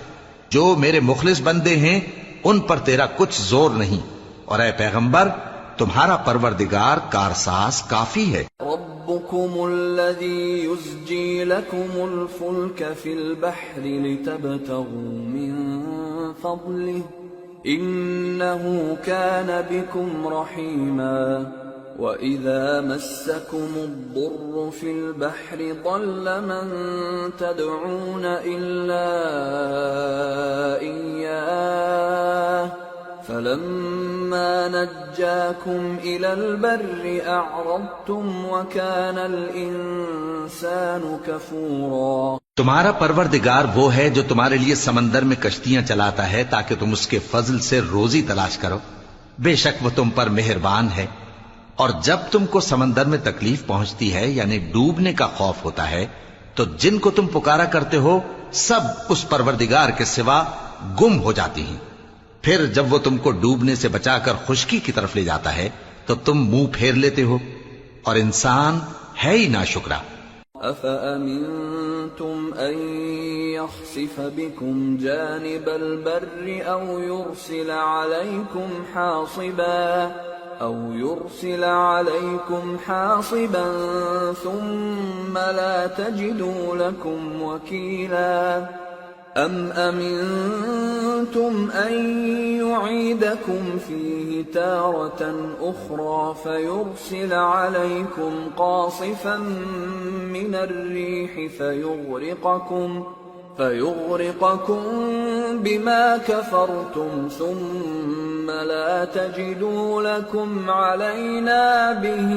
جو میرے مخلص بندے ہیں ان پر تیرا کچھ زور نہیں. اور اے پیغمبر تمہارا پروردگار کارساز کافی ہے. ربكم الذي يزجي لكم الفلك في البحر لتبتغوا من فضله إنه كان بكم رحيما. وإذا مسكم الضر في البحر ضل من تدعون إلا إياه فلما نجاكم إلى البر أعرضتم وكان الإنسان كفورا. تمہارا پروردگار وہ ہے جو تمہارے لیے سمندر میں کشتیاں چلاتا ہے تاکہ تم اس کے فضل سے روزی تلاش کرو. بے شک وہ تم پر مہربان ہے. اور جب تم کو سمندر میں تکلیف پہنچتی ہے یعنی ڈوبنے کا خوف ہوتا ہے تو جن کو تم پکارا کرتے ہو سب اس پروردگار کے سوا گم ہو جاتی ہیں. پھر جب وہ تم کو ڈوبنے سے بچا کر خشکی کی طرف لے جاتا ہے تو تم منہ پھیر لیتے ہو اور انسان ہے ہی ناشکرا. أَفَأَمِنْتُمْ أَنْ يَخْسِفَ بِكُمْ جَانِبَ الْبَرِّ أَوْ يُرْسِلَ عَلَيْكُمْ حَاصِبًا ثُمَّ لَا تَجِدُوا لَكُمْ وَكِيلًا. أَمْ أَمِنْتُمْ أَنْ يُعِيدَكُمْ فِيهِ تَارَةً أُخْرَى فَيُرْسِلَ عَلَيْكُمْ قَاصِفًا مِنَ الرِّيحِ فَيُغْرِقَكُمْ بِمَا كَفَرْتُمْ ثُمَّ لَا تَجِدُوا لَكُمْ عَلَيْنَا بِهِ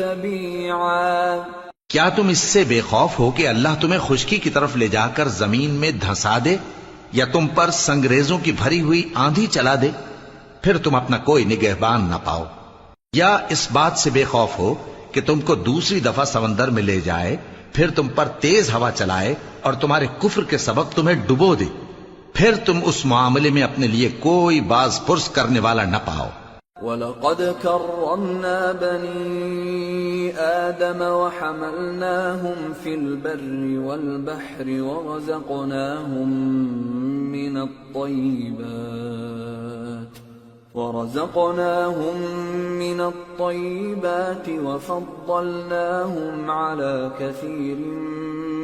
تَبِيعًا. کیا تم اس سے بے خوف ہو کہ اللہ تمہیں خشکی کی طرف لے جا کر زمین میں دھنسا دے یا تم پر سنگریزوں کی بھری ہوئی آندھی چلا دے پھر تم اپنا کوئی نگہبان نہ پاؤ؟ یا اس بات سے بے خوف ہو کہ تم کو دوسری دفعہ سمندر میں لے جائے پھر تم پر تیز ہوا چلائے اور تمہارے کفر کے سبب تمہیں ڈبو دے، پھر تم اس معاملے میں اپنے لیے کوئی باز پرس کرنے والا نہ پاؤ۔ وَلَقَدْ كَرَّمْنَا بَنِي آدَمَ وَحَمَلْنَاهُمْ فِي الْبَرِّ وَالْبَحْرِ ورزقناهم من الطيبات وفضلناهم على كثير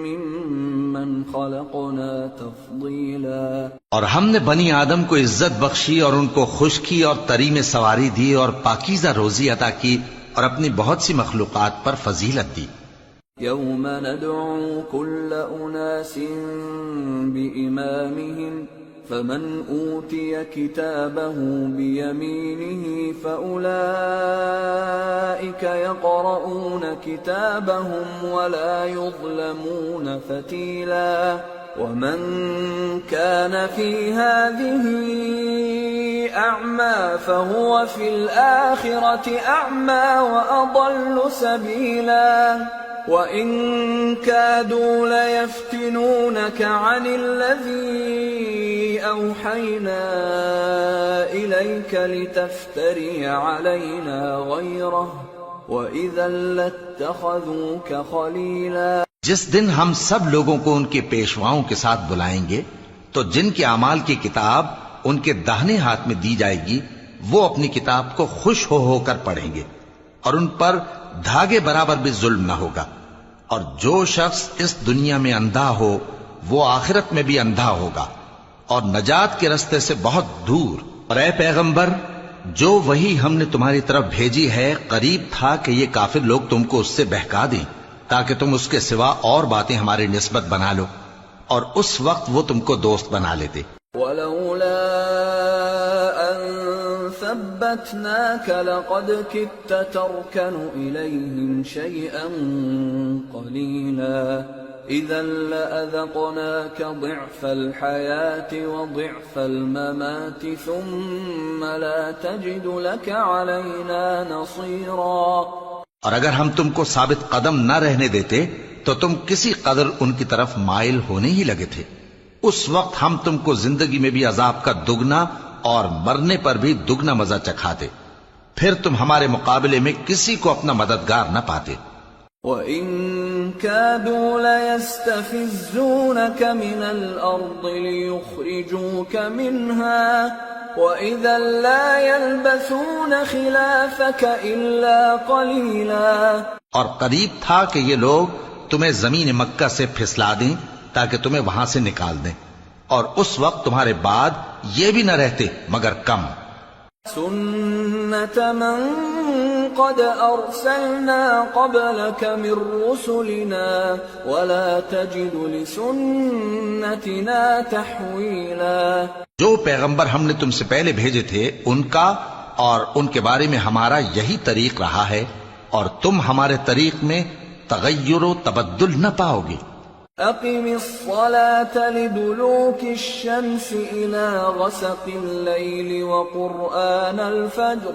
ممن خلقنا تفضيلا۔ اور ہم نے بنی آدم کو عزت بخشی اور ان کو خشکی اور تری میں سواری دی اور پاکیزہ روزی عطا کی اور اپنی بہت سی مخلوقات پر فضیلت دی۔ يوم ندعو كل أناس بإمامهم فمن أوتي كتابه بيمينه فأولئك يقرؤون كتابهم ولا يظلمون فتيلا ومن كان في هذه أعمى فهو في الآخرة أعمى وأضل سبيلا وَإِن كَادُوا لَيَفْتِنُونَكَ عَنِ الَّذِي أَوْحَيْنَا إِلَيْكَ لِتَفْتَرِيَ عَلَيْنَا غَيْرَهُ وَإِذًا لَاتَّخَذُوكَ خَلِيلًا۔ جس دن ہم سب لوگوں کو ان کے پیشواؤں کے ساتھ بلائیں گے تو جن کے اعمال کی کتاب ان کے داہنے ہاتھ میں دی جائے گی وہ اپنی کتاب کو خوش ہو کر پڑھیں گے اور ان پر دھاگے برابر بھی ظلم نہ ہوگا، اور جو شخص اس دنیا میں اندھا ہو وہ آخرت میں بھی اندھا ہوگا اور نجات کے رستے سے بہت دور۔ اور اے پیغمبر، جو وہی ہم نے تمہاری طرف بھیجی ہے قریب تھا کہ یہ کافر لوگ تم کو اس سے بہکا دیں تاکہ تم اس کے سوا اور باتیں ہماری نسبت بنا لو، اور اس وقت وہ تم کو دوست بنا لیتے۔ وَلَوْلَا أَن ثَبَّتْنَاكَ لَقَدْ كِدتَّ تَرْكَنُ إِلَيْهِمْ شَيْئًا قَلِيلًا إِذًا لَأَذَقْنَاكَ ضِعْفَ الْحَيَاةِ وَضِعْفَ الْمَمَاتِ ثُمَّ لَا تَجِدُ لَكَ عَلَيْنَا نَصِيرًا۔ اور اگر ہم تم کو ثابت قدم نہ رہنے دیتے تو تم کسی قدر ان کی طرف مائل ہونے ہی لگے تھے، اس وقت ہم تم کو زندگی میں بھی عذاب کا دگنا اور مرنے پر بھی دگنا مزہ چکھاتے، پھر تم ہمارے مقابلے میں کسی کو اپنا مددگار نہ پاتے۔ وَإِن كَادُوا لَيَسْتَفِزُّونَكَ مِنَ الْأَرْضِ لِيُخْرِجُوكَ مِنْهَا وَإِذًا لَا يَلْبَثُونَ خِلَافَكَ إِلَّا قَلِيلًا۔ اور قریب تھا کہ یہ لوگ تمہیں زمین مکہ سے پھسلا دیں تاکہ تمہیں وہاں سے نکال دیں، اور اس وقت تمہارے بعد یہ بھی نہ رہتے مگر کم۔ سُنَّةَ مَن قَدْ أَرْسَلْنَا قَبْلَكَ مِن رُّسُلِنَا وَلَا تَجِدُ لِسُنَّتِنَا تَحْوِيلًا۔ جو پیغمبر ہم نے تم سے پہلے بھیجے تھے ان کا اور ان کے بارے میں ہمارا یہی طریق رہا ہے، اور تم ہمارے طریق میں تغیر و تبدل نہ پاؤ گے۔ أقم الصلاة لدلوك الشمس إلى غسق الليل وقرآن الفجر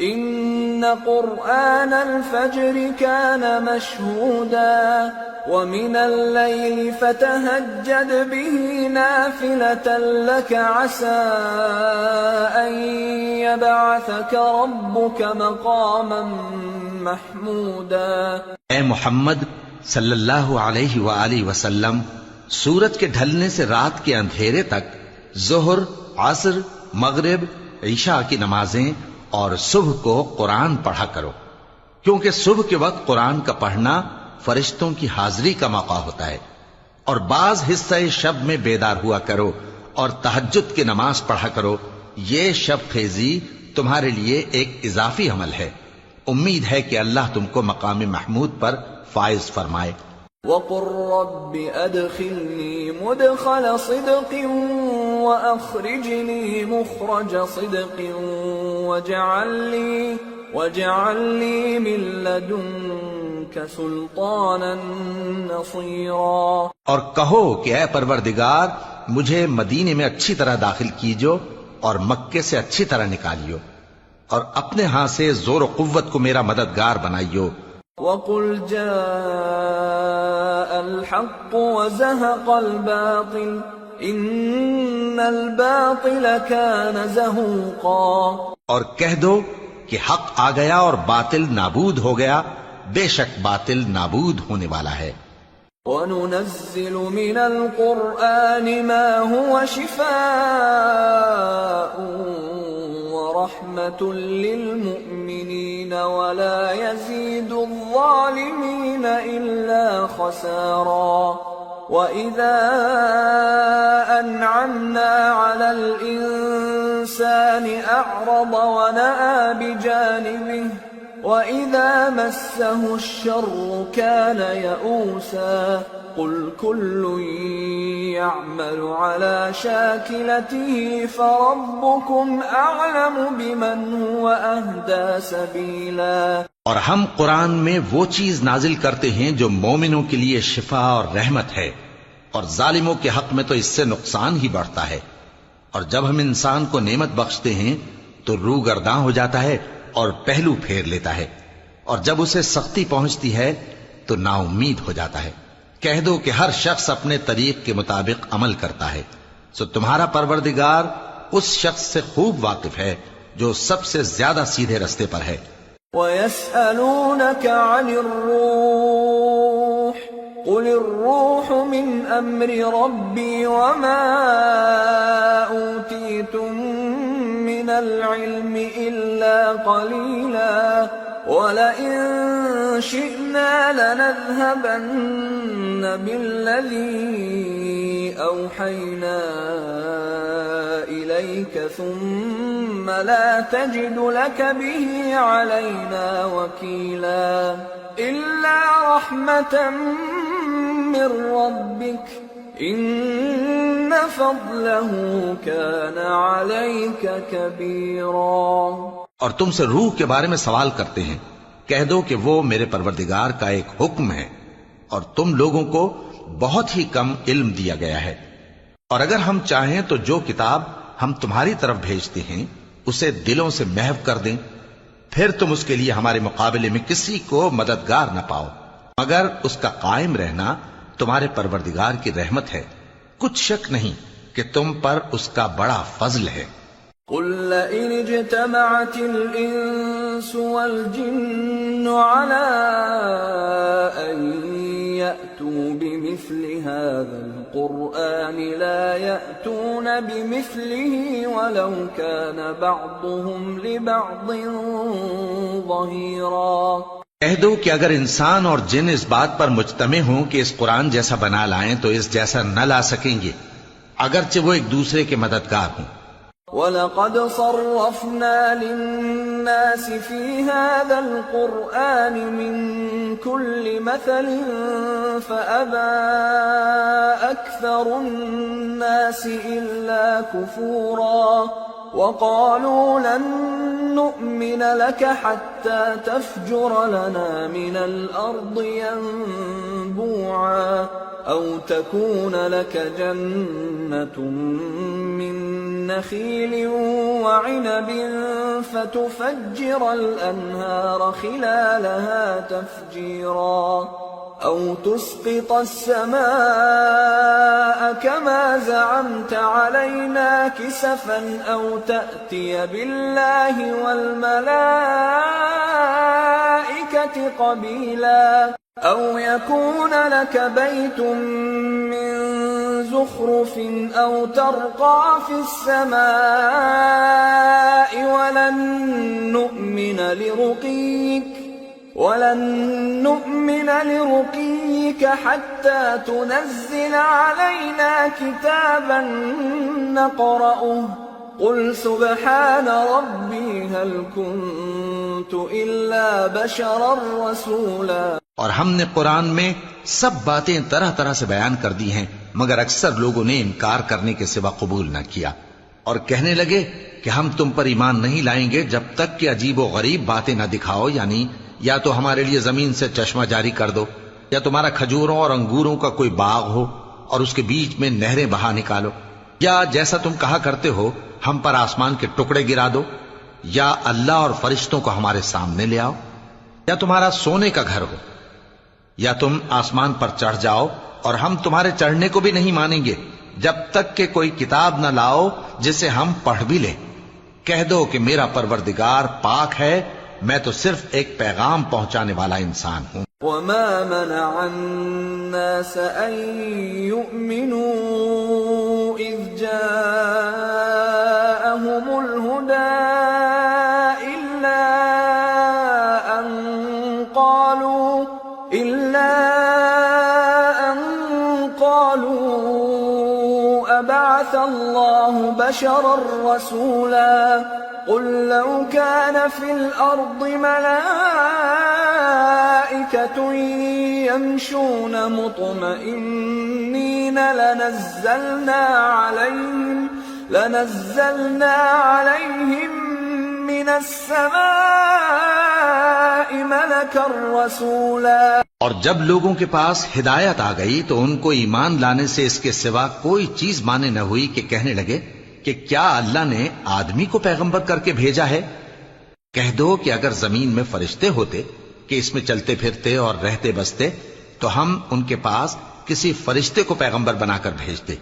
إن قرآن الفجر كان مشهودا ومن الليل فتهجد به نافلة لك عسى أن يبعثك ربك مقاما محمودا۔ اے محمد صلی اللہ علیہ وآلہ وسلم، سورج کے ڈھلنے سے رات کے اندھیرے تک ظہر، عصر، مغرب، عشاء کی نمازیں اور صبح کو قرآن پڑھا کرو، کیونکہ صبح کے وقت قرآن کا پڑھنا فرشتوں کی حاضری کا موقع ہوتا ہے، اور بعض حصہ شب میں بیدار ہوا کرو اور تہجد کی نماز پڑھا کرو۔ یہ شب خیزی تمہارے لیے ایک اضافی عمل ہے، امید ہے کہ اللہ تم کو مقام محمود پر فائز فرمائے۔ وَقُلْ رَبِّ أَدْخِلْنِي مُدْخَلَ صِدْقٍ وَأَخْرِجْنِي مُخْرَجَ صِدْقٍ وَاجْعَلْ لِي مِن لَّدُنكَ سُلْطَانًا نَّصِيرًا۔ اور کہو کہ اے پروردگار، مجھے مدینے میں اچھی طرح داخل کیجو اور مکے سے اچھی طرح نکالیو، اور اپنے ہاں سے زور و قوت کو میرا مددگار بنائیو، وَقُلْ جَاءَ الْحَقُّ وَزَهَقَ الْبَاطِلُ إِنَّ الْبَاطِلَ كَانَ زَهُوقًا۔ اور کہہ دو کہ حق آ گیا اور باطل نابود ہو گیا، بے شک باطل نابود ہونے والا ہے۔ وَنُنَزِّلُ مِنَ الْقُرْآنِ مَا هُوَ شِفَاءٌ وَرَحْمَةٌ لِّلْمُؤْمِنِينَ وَلَا يَزِيدُ الظَّالِمِينَ إِلَّا خَسَارًا۔ وَإِذَا أَنْعَمْنَا عَلَى الْإِنسَانِ أَعْرَضَ وَنَأَىٰ بِجَانِبِهِ وَإِذَا مَسَّهُ الشَّرُّ كَانَ يَئُوسًا۔ قُلْ كُلٌّ يَعْمَلُ عَلَى شَاكِلَتِهِ فَرَبُّكُمْ أَعْلَمُ بِمَنْ هُوَ أَهْدَىٰ سَبِيلًا۔ اور ہم قرآن میں وہ چیز نازل کرتے ہیں جو مومنوں کے لیے شفا اور رحمت ہے، اور ظالموں کے حق میں تو اس سے نقصان ہی بڑھتا ہے۔ اور جب ہم انسان کو نعمت بخشتے ہیں تو روح گرداں ہو جاتا ہے اور پہلو پھیر لیتا ہے، اور جب اسے سختی پہنچتی ہے تو نا امید ہو جاتا ہے۔ کہہ دو کہ ہر شخص اپنے طریق کے مطابق عمل کرتا ہے، سو تمہارا پروردگار اس شخص سے خوب واقف ہے جو سب سے زیادہ سیدھے رستے پر ہے۔ وَيَسْأَلُونَكَ عَنِ الرُّوحِ قُلِ الرُّوحُ مِنْ أَمْرِ رَبِّي وَمَا أُوتِيتُم مِّنَ الْعِلْمِ إِلَّا قَلِيلًا وَلَئِن شِئْنَا لَنَذْهَبَنَّ بِالَّذِي أَوْحَيْنَا إِلَيْكَ ثُمَّ لَا تَجِدُ لَكَ بِهِ عَلَيْنَا وَكِيلًا إِلَّا رَحْمَةً مِّن رَّبِّكَ إِنَّ فَضْلَهُ كَانَ عَلَيْكَ كَبِيرًا۔ اور تم سے روح کے بارے میں سوال کرتے ہیں، کہہ دو کہ وہ میرے پروردگار کا ایک حکم ہے، اور تم لوگوں کو بہت ہی کم علم دیا گیا ہے۔ اور اگر ہم چاہیں تو جو کتاب ہم تمہاری طرف بھیجتے ہیں اسے دلوں سے محو کر دیں، پھر تم اس کے لیے ہمارے مقابلے میں کسی کو مددگار نہ پاؤ، مگر اس کا قائم رہنا تمہارے پروردگار کی رحمت ہے، کچھ شک نہیں کہ تم پر اس کا بڑا فضل ہے۔ قُل لَّئِنِ اجْتَمَعَتِ الْإِنسُ وَالْجِنُّ عَلَىٰ أَن يَأْتُوا بِمِثْلِ هَٰذَا الْقُرْآنِ لَا يَأْتُونَ بِمِثْلِهِ وَلَوْ كَانَ بَعْضُهُمْ لِبَعْضٍ ظَهِيرًا۔ کہہ دو کہ اگر انسان اور جن اس بات پر مجتمع ہوں کہ اس قرآن جیسا بنا لائیں تو اس جیسا نہ لا سکیں گے، اگرچہ وہ ایک دوسرے کے مددگار ہوں۔ وَلَقَدْ صَرَّفْنَا لِلنَّاسِ فِي هَٰذَا الْقُرْآنِ مِن كُلِّ مَثَلٍ فَأَبَىٰ أَكْثَرُ النَّاسِ إِلَّا كُفُورًا وَقَالُوا لَن نُّؤْمِنَ لَكَ حَتَّىٰ تَفْجُرَ لَنَا مِنَ الْأَرْضِ يَنبُوعًا أَوْ تَكُونَ لَكَ جَنَّةٌ مِّن نَّخِيلٍ وَعِنَبٍ فَتُفَجِّرَ الْأَنْهَارَ خِلَالَهَا تَفْجِيرًا أَوْ تُسْقِطَ السَّمَاءَ كَمَا زَعَمْتَ عَلَيْنَا كِسَفًا أَوْ تَأْتِيَ بِاللَّهِ وَالْمَلَائِكَةِ قَبِيلًا أَوْ يَكُونَ لَكَ بَيْتٌ مِّن زُخْرُفٍ أَوْ تَرْقَىٰ فِي السَّمَاءِ وَلَن نُّؤْمِنَ لِرُقِيِّكَ حَتَّىٰ تُنَزِّلَ عَلَيْنَا كِتَابًا نَّقْرَؤُهُ قُلْ سُبْحَانَ رَبِّي هَلْ كُنتُ إِلَّا بَشَرًا رَّسُولًا۔ اور ہم نے قرآن میں سب باتیں طرح طرح سے بیان کر دی ہیں، مگر اکثر لوگوں نے انکار کرنے کے سوا قبول نہ کیا، اور کہنے لگے کہ ہم تم پر ایمان نہیں لائیں گے جب تک کہ عجیب و غریب باتیں نہ دکھاؤ، یعنی یا تو ہمارے لیے زمین سے چشمہ جاری کر دو، یا تمہارا کھجوروں اور انگوروں کا کوئی باغ ہو اور اس کے بیچ میں نہریں بہا نکالو، یا جیسا تم کہا کرتے ہو ہم پر آسمان کے ٹکڑے گرا دو، یا اللہ اور فرشتوں کو ہمارے سامنے لے آؤ۔ یا تمہارا سونے کا گھر ہو، یا تم آسمان پر چڑھ جاؤ اور ہم تمہارے چڑھنے کو بھی نہیں مانیں گے جب تک کہ کوئی کتاب نہ لاؤ جسے ہم پڑھ بھی لیں۔ کہہ دو کہ میرا پروردگار پاک ہے، میں تو صرف ایک پیغام پہنچانے والا انسان ہوں۔ وما منع الناس أن يؤمنوا إذ جاءهم الهدى إلا أن قالوا أبعث الله بشرا رسولا قل لو كان في الأرض ملائكة يمشون مطمئنين لنزلنا عليهم من السماء ملكا رسولا۔ اور جب لوگوں کے پاس ہدایت آ گئی تو ان کو ایمان لانے سے اس کے سوا کوئی چیز مانے نہ ہوئی کہ کہنے لگے کہ کیا اللہ نے آدمی کو پیغمبر کر کے بھیجا ہے؟ کہہ دو کہ اگر زمین میں فرشتے ہوتے کہ اس میں چلتے پھرتے اور رہتے بستے تو ہم ان کے پاس کسی فرشتے کو پیغمبر بنا کر بھیجتے۔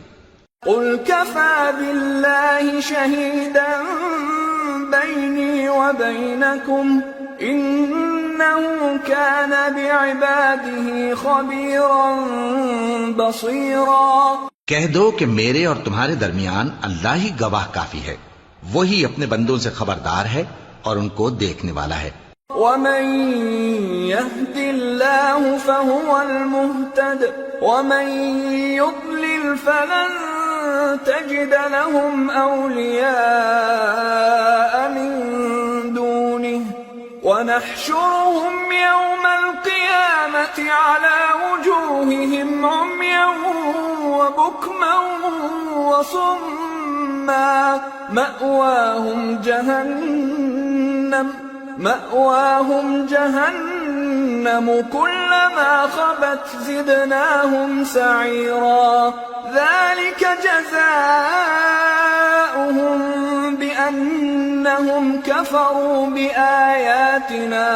قل كفى بالله شهيدا بيني وبينكم إنه كان بعباده خبيرا بصيرا۔ کہہ دو کہ میرے اور تمہارے درمیان اللہ ہی گواہ کافی ہے، وہی اپنے بندوں سے خبردار ہے اور ان کو دیکھنے والا ہے۔ ومن يهد الله فهو المهتد ومن يضلل فلن تجد لهم أولياء من دونه ونحشرهم يوم القيامة على وجوههم عميا وبكما وصما مأواهم جهنم كلما خبت زدناهم سعيرا ذلك جزاؤهم بأنهم كفروا بآياتنا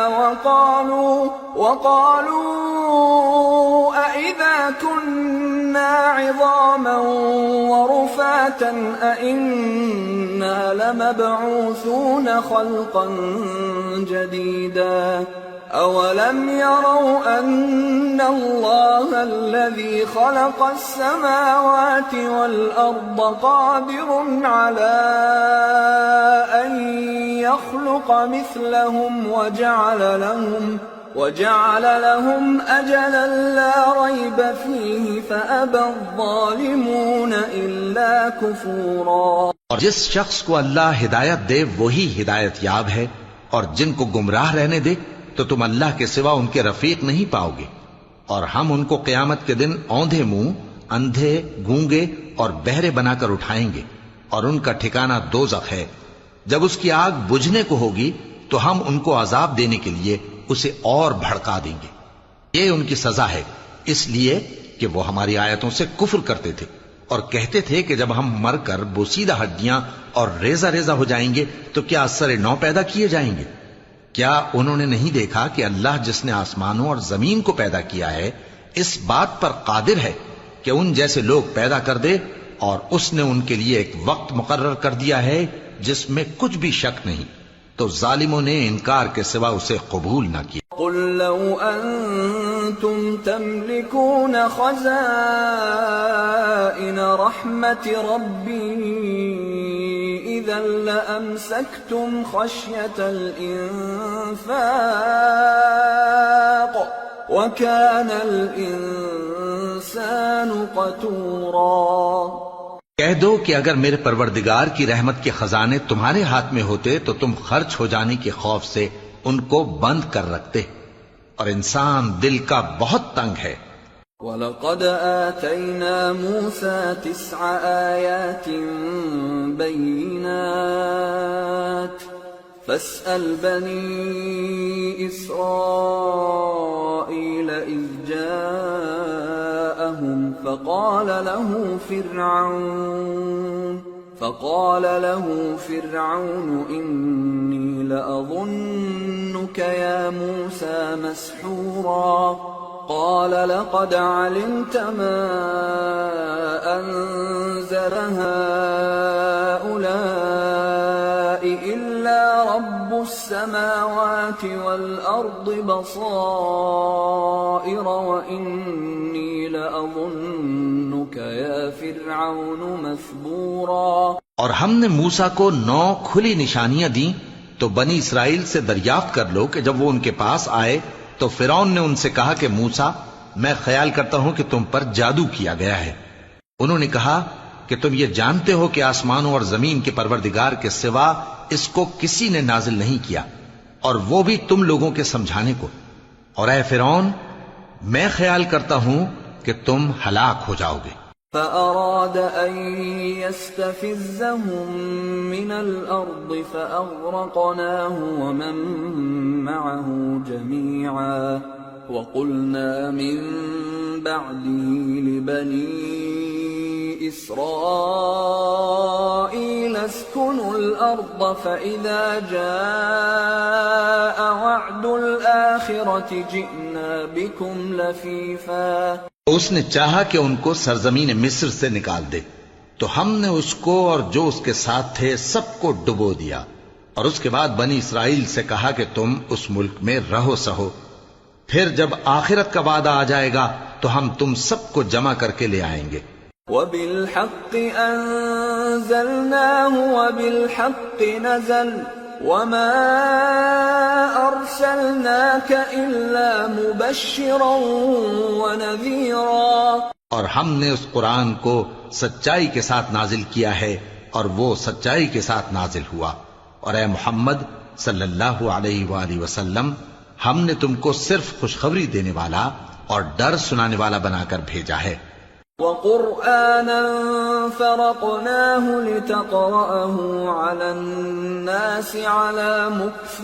وقالوا أئذا كنا عظاما ورفاتا أئنا لمبعوثون خلقا جديدا أولم يروا أن الله الذي خلق السماوات والأرض قادر على أن يخلق مثلهم وجعل لهم أجلا لا ريب فيه فأبى الظالمون إلا كفورا۔ اور جس شخص کو اللہ ہدایت دے وہی ہدایت یاب ہے، اور جن کو گمراہ رہنے دے تو تم اللہ کے سوا ان کے رفیق نہیں پاؤ گے۔ اور ہم ان کو قیامت کے دن اوندھے منہ، اندھے، گونگے اور بہرے بنا کر اٹھائیں گے، اور ان کا ٹھکانہ دوزخ ہے۔ جب اس کی آگ بجھنے کو ہوگی تو ہم ان کو عذاب دینے کے لیے اسے اور بھڑکا دیں گے۔ یہ ان کی سزا ہے، اس لیے کہ وہ ہماری آیتوں سے کفر کرتے تھے اور کہتے تھے کہ جب ہم مر کر بوسیدہ ہڈیاں اور ریزہ ریزہ ہو جائیں گے تو کیا اثر نو پیدا کیے جائیں گے؟ کیا انہوں نے نہیں دیکھا کہ اللہ جس نے آسمانوں اور زمین کو پیدا کیا ہے اس بات پر قادر ہے کہ ان جیسے لوگ پیدا کر دے، اور اس نے ان کے لیے ایک وقت مقرر کر دیا ہے جس میں کچھ بھی شک نہیں، تو ظالموں نے انکار کے سوا اسے قبول نہ کیا۔ قل لو أنتم تملكون خزائن رحمة ربي إذا لأمسكتم خشية الإنفاق وكان الإنسان قتورا۔ کہہ دو کہ اگر میرے پروردگار کی رحمت کے خزانے تمہارے ہاتھ میں ہوتے تو تم خرچ ہو جانے کے خوف سے ان کو بند کر رکھتے، اور انسان دل کا بہت تنگ ہے۔ وَلَقَدْ آتَيْنَا مُوسَى 9 آيَاتٍ بَيِّنَاتٍ فَاسْأَلْ بَنِي إِسْرَائِيلَ إِذْ جَاءَهُمْ فَقَالَ فقال له فرعون إني لأظنك يا موسى مسحورا قال لقد علمت ما أنزل هؤلاء إلا رب السماوات والأرض بصائر وإني لأظنك يا فرعون مثبورا. اور ہم نے موسیٰ کو 9 کھلی نشانیاں دیں تو بنی اسرائیل سے دریافت کر لو کہ جب وہ ان کے پاس آئے تو فرعون نے ان سے کہا کہ موسیٰ میں خیال کرتا ہوں کہ تم پر جادو کیا گیا ہے. انہوں نے کہا کہ تم یہ جانتے ہو کہ آسمانوں اور زمین کے پروردگار کے سوا اس کو کسی نے نازل نہیں کیا اور وہ بھی تم لوگوں کے سمجھانے کو. اور اے فرعون میں خیال کرتا ہوں کہ تم ہلاک ہو جاؤ گے. فأراد أن يستفزهم من الأرض فأغرقناه ومن معه جميعا وقلنا من بعده لبني إسرائيل اسكنوا الأرض فإذا جاء وعد الآخرة جئنا بكم لفيفا. اس نے چاہا کہ ان کو سرزمین مصر سے نکال دے تو ہم نے اس کو اور جو اس کے ساتھ تھے سب کو ڈبو دیا اور اس کے بعد بنی اسرائیل سے کہا کہ تم اس ملک میں رہو سہو. پھر جب آخرت کا وعدہ آ جائے گا تو ہم تم سب کو جمع کر کے لے آئیں گے. وَبِالْحَقِّ أَنزَلْنَاهُ وَبِالْحَقِّ نَزَلَ وَمَا أَرْسَلْنَاكَ إِلَّا مُبَشِّرًا وَنَذِيرًا. اور ہم نے اس قرآن کو سچائی کے ساتھ نازل کیا ہے اور وہ سچائی کے ساتھ نازل ہوا. اور اے محمد صلی اللہ علیہ وآلہ وسلم ہم نے تم کو صرف خوشخبری دینے والا اور ڈر سنانے والا بنا کر بھیجا ہے. وَقُرْآنًا فَرَقْنَاهِ لِتَقْرَأَهُ عَلَى النَّاسِ عَلَى مُكْثٍ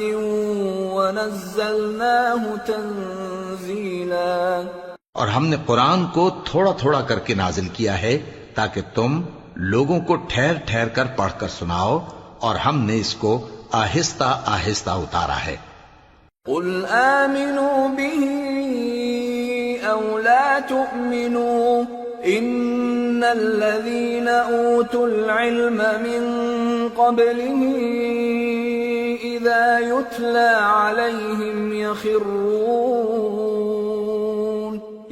وَنَزَّلْنَاهُ تَنزِيلًا. اور ہم نے قرآن کو تھوڑا تھوڑا کر کے نازل کیا ہے تاکہ تم لوگوں کو ٹھہر ٹھہر کر پڑھ کر سناؤ اور ہم نے اس کو آہستہ آہستہ اتارا ہے. قُلْ آمِنُوا بِهِ أَوْ لَا تُؤْمِنُوا إِنَّ الَّذِينَ أُوتُوا الْعِلْمَ مِنْ قَبْلِهِ إِذَا يُتْلَى عَلَيْهِمْ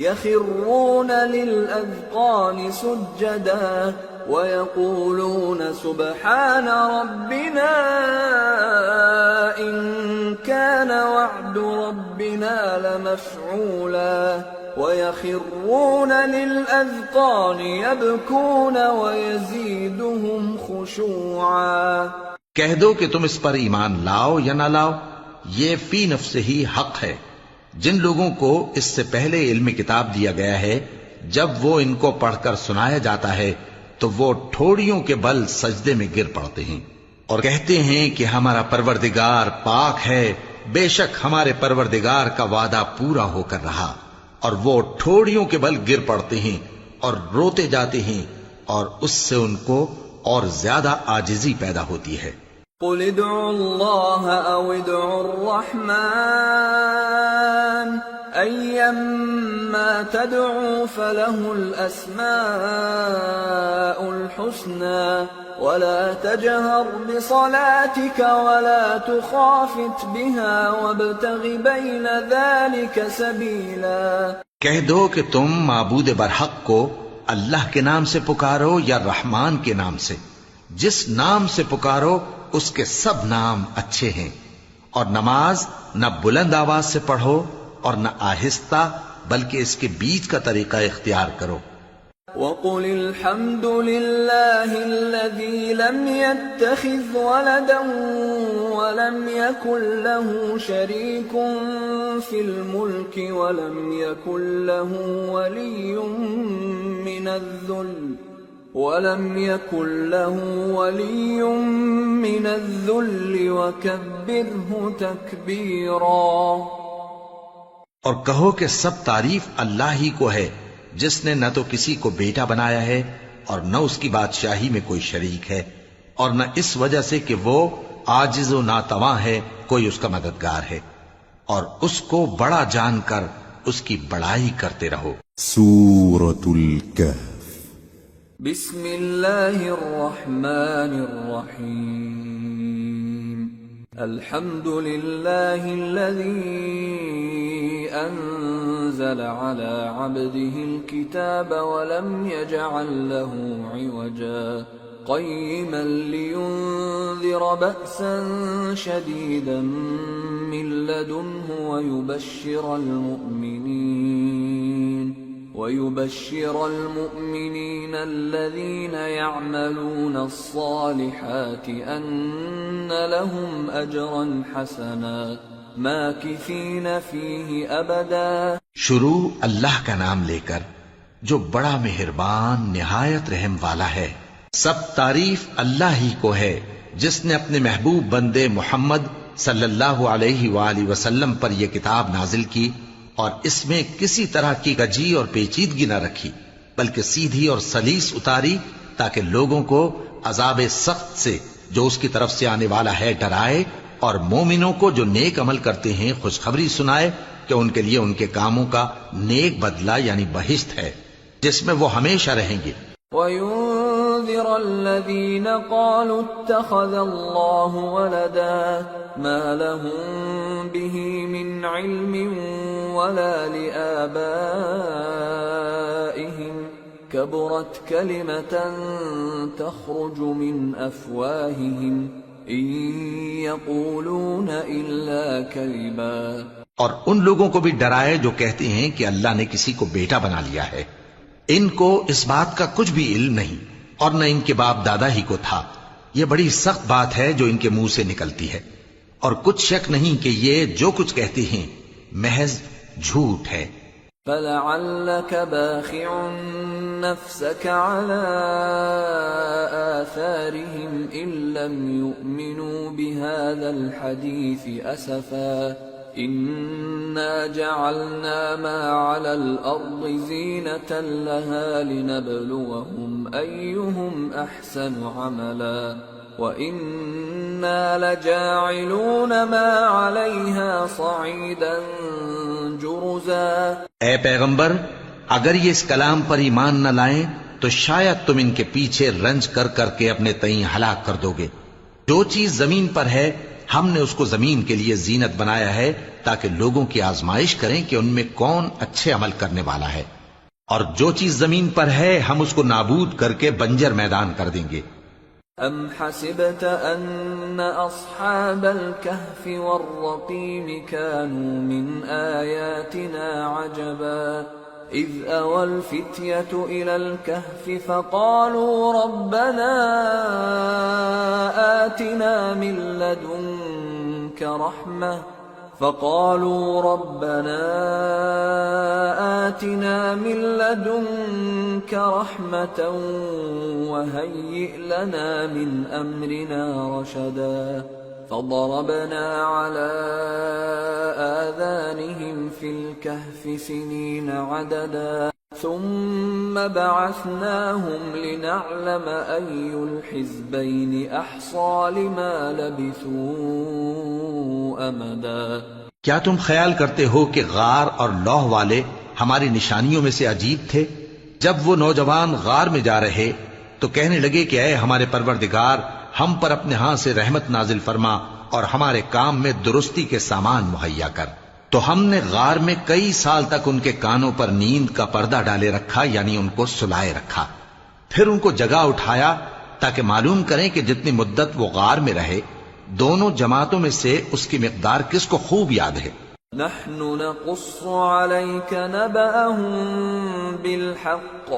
يَخِرُّونَ لِلْأَذْقَانِ سُجَّدًا وَيَقُولُونَ سُبْحَانَ رَبِّنَا إِن كَانَ وَعْدُ رَبِّنَا لَمَفْعُولًا وَيَخِرُّونَ لِلْأَذْقَانِ يَبْكُونَ وَيَزِيدُهُمْ خُشُوعًا. کہہ دو کہ تم اس پر ایمان لاؤ یا نہ لاؤ یہ فی نفس ہی حق ہے. جن لوگوں کو اس سے پہلے علم کتاب دیا گیا ہے جب وہ ان کو پڑھ کر سنایا جاتا ہے تو وہ ٹھوڑیوں کے بل سجدے میں گر پڑتے ہیں اور کہتے ہیں کہ ہمارا پروردگار پاک ہے، بے شک ہمارے پروردگار کا وعدہ پورا ہو کر رہا. اور وہ ٹھوڑیوں کے بل گر پڑتے ہیں اور روتے جاتے ہیں اور اس سے ان کو اور زیادہ عاجزی پیدا ہوتی ہے. قُلِ ادْعُوا اللَّهَ أَوِ ادْعُوا الرَّحْمَنَ أَيَّمَّا تَدْعُوا فَلَهُ الْأَسْمَاءُ الْحُسْنَى وَلَا تَجْهَرْ بِصَلَاتِكَ وَلَا تُخَافِتْ بِهَا وَابْتَغِ بَيْنَ ذَلِكَ سَبِيلًا. کہہ دو کہ تم معبود برحق کو اللہ کے نام سے پکارو یا رحمان کے نام سے. جس نام سے پکارو اس کے سب نام اچھے ہیں. اور نماز نہ بلند آواز سے پڑھو اور نہ آہستہ بلکہ اس کے بیچ کا طریقہ اختیار کرو. وَقُلِ الْحَمْدُ لِلَّهِ الَّذِي لَمْ يَتَّخِذْ وَلَدًا وَلَمْ يَكُنْ لَهُ شَرِيكٌ فِي الْمُلْكِ وَلَمْ يَكُنْ لَهُ وَلِيٌّ مِّنَ الذُّلِّ وَكَبِّرْهُ تَكْبِيرًا. اور کہو کہ سب تعریف اللہ ہی کو ہے جس نے نہ تو کسی کو بیٹا بنایا ہے اور نہ اس کی بادشاہی میں کوئی شریک ہے، اور نہ اس وجہ سے کہ وہ عاجز و ناتواں ہے کوئی اس کا مددگار ہے، اور اس کو بڑا جان کر اس کی بڑائی کرتے رہو۔ سورة الكهف بسم اللہ الرحمن الرحیم الحمد للہ الذی انزل على عبده الكتاب ولم يجعل له عوجا قيما لينذر بأسا شديدا من لدنه ويبشر المؤمنين الذين يعملون الصالحات أن لهم أجرا حسنا ماكثين فيه أبدا۔ شروع اللہ کا نام لے کر جو بڑا مہربان نہایت رحم والا ہے۔ سب تعریف اللہ ہی کو ہے جس نے اپنے محبوب بندے محمد صلی اللہ علیہ وآلہ وسلم پر یہ کتاب نازل کی اور اس میں کسی طرح کی کجی اور پیچیدگی نہ رکھی، بلکہ سیدھی اور سلیس اتاری تاکہ لوگوں کو عذاب سخت سے جو اس کی طرف سے آنے والا ہے ڈرائے، اور مومنوں کو جو نیک عمل کرتے ہیں خوشخبری سنائے کہ ان کے لیے ان کے کاموں کا نیک بدلہ یعنی بہشت ہے جس میں وہ ہمیشہ رہیں گے۔ وَيُنذِرَ الَّذِينَ قَالُوا اتَّخَذَ اللَّهُ وَلَدًا مَا لَهُم بِهِ مِنْ عِلْمٍ وَلَا لِآبَائِهِمْ كَبُرَتْ كَلِمَةً تَخْرُجُ مِنْ أَفْوَاهِهِمْ إِنْ يَقُولُونَ إِلَّا كَذِبًا۔ اور ان لوگوں کو بھی ڈرائے جو کہتے ہیں کہ اللہ نے کسی کو بیٹا بنا لیا ہے، ان کو اس بات کا کچھ بھی علم نہیں اور نہ ان کے باپ دادا ہی کو تھا۔ یہ بڑی سخت بات ہے جو ان کے منہ سے نکلتی ہے، اور کچھ شک نہیں کہ یہ جو کچھ کہتے ہیں محض جھوٹ ہے۔ فَلَعَلَّكَ بَاخِعٌ نَفْسَكَ عَلَىٰ آثَارِهِمْ إِن لَّمْ يُؤْمِنُوا بِهَٰذَا الْحَدِيثِ أَسَفًا إِنَّا جَعَلْنَا مَا عَلَى الْأَرْضِ زِينَةً لَهَا لِنَبْلُوَهُمْ أَيُّهُمْ أَحْسَنُ عَمَلًا وَإِنَّا لَجَاعِلُونَ مَا عَلَيْهَا صَعِيدًا جُرُزًا۔ اے پیغمبر، اگر یہ اس کلام پر ایمان نہ لائیں تو شاید تم ان کے پیچھے رنج کر کر کے اپنے تئیں ہلاک کر دو گے۔ جو چیز زمین پر ہے ہم نے اس کو زمین کے لیے زینت بنایا ہے تاکہ لوگوں کی آزمائش کریں کہ ان میں کون اچھے عمل کرنے والا ہے، اور جو چیز زمین پر ہے ہم اس کو نابود کر کے بنجر میدان کر دیں گے۔ ام حسبت ان اصحاب الكهف والرقيم كانوا من آياتنا عجبا اذ اوى الفتية الى الكهف فقالوا ربنا آتنا من لدنك رحمة وهيئ لنا من أمرنا رشدا فضربنا على آذانهم في الكهف سنين عددا ثم بعثناهم لنعلم أي الحزبين أحصى لما لبثوا أمدا۔ کیا تم خیال کرتے ہو کہ غار اور لوح والے ہماری نشانیوں میں سے عجیب تھے؟ جب وہ نوجوان غار میں جا رہے تو کہنے لگے کہ اے ہمارے پروردگار، ہم پر اپنے ہاں سے رحمت نازل فرما اور ہمارے کام میں درستی کے سامان مہیا کر۔ تو ہم نے غار میں کئی سال تک ان کے کانوں پر نیند کا پردہ ڈالے رکھا، یعنی ان کو سلائے رکھا، پھر ان کو جگا اٹھایا تاکہ معلوم کریں کہ جتنی مدت وہ غار میں رہے دونوں جماعتوں میں سے اس کی مقدار کس کو خوب یاد ہے۔ نحن نقص عليك نبأهم بالحق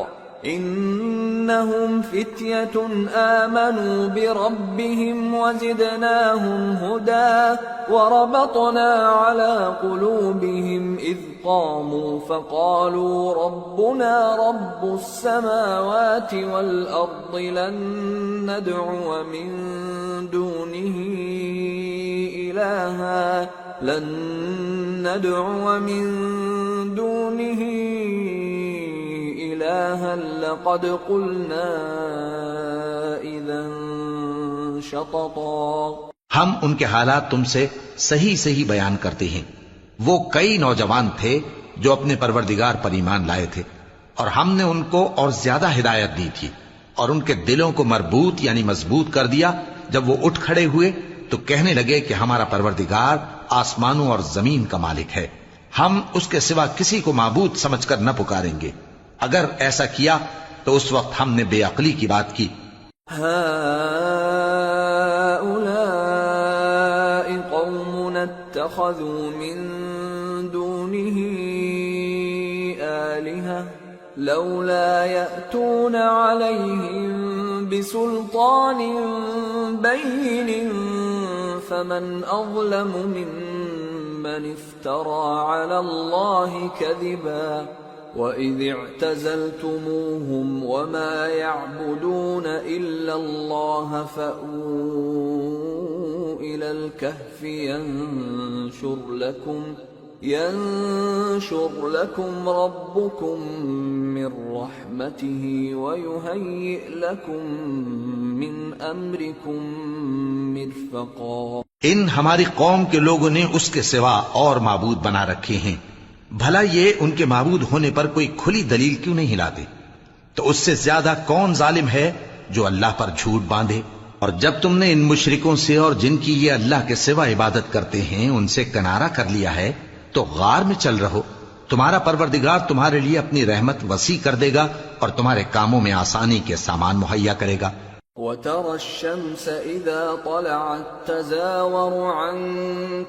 انهم فتية آمنوا بربهم وزدناهم هدى وربطنا على قلوبهم إذ قاموا فقالوا ربنا رب السماوات والأرض لن ندعو من دونه إلها لقد قلنا إذا شططا. ہم ان کے حالات تم سے صحیح صحیح بیان کرتے ہیں. وہ کئی نوجوان تھے جو اپنے پروردگار پر ایمان لائے تھے، اور ہم نے ان کو اور زیادہ ہدایت دی تھی، اور ان کے دلوں کو مربوط یعنی مضبوط کر دیا. جب وہ اٹھ کھڑے ہوئے تو کہنے لگے کہ ہمارا پروردگار آسمانوں اور زمین کا مالک ہے، ہم اس کے سوا کسی کو معبود سمجھ کر نہ پکاریں گے. اگر ایسا کیا تو اس وقت ہم نے بے عقلی کی بات کی. اتخذوا من دونه آلهة لولا يأتون عليهم بسلطان بين فمن أظلم ممن افترى على الله كذبا. وَإِذِ اعْتَزَلْتُمُوهُمْ وَمَا يَعْبُدُونَ إِلَّا اللَّهَ فَأْوُوا إِلَى الْكَهْفِ يَنشُرْ لَكُمْ رَبُّكُمْ مِنْ رَحْمَتِهِ وَيُهَيِّئْ لَكُمْ مِنْ أَمْرِكُمْ مِرْفَقًا. ان ہماری قوم کے لوگوں نے اس کے سوا اور معبود بنا رکھے ہیں، بھلا یہ ان کے معبود ہونے پر کوئی کھلی دلیل کیوں نہیں لاتے؟ تو اس سے زیادہ کون ظالم ہے جو اللہ پر جھوٹ باندھے؟ اور جب تم نے ان مشرکوں سے اور جن کی یہ اللہ کے سوا عبادت کرتے ہیں ان سے کنارہ کر لیا ہے تو غار میں چل رہو، تمہارا پروردگار تمہارے لیے اپنی رحمت وسیع کر دے گا اور تمہارے کاموں میں آسانی کے سامان مہیا کرے گا. وَتَرَى الشَّمْسَ إِذَا طَلَعَتْ تَزَاوَرُ عَنْ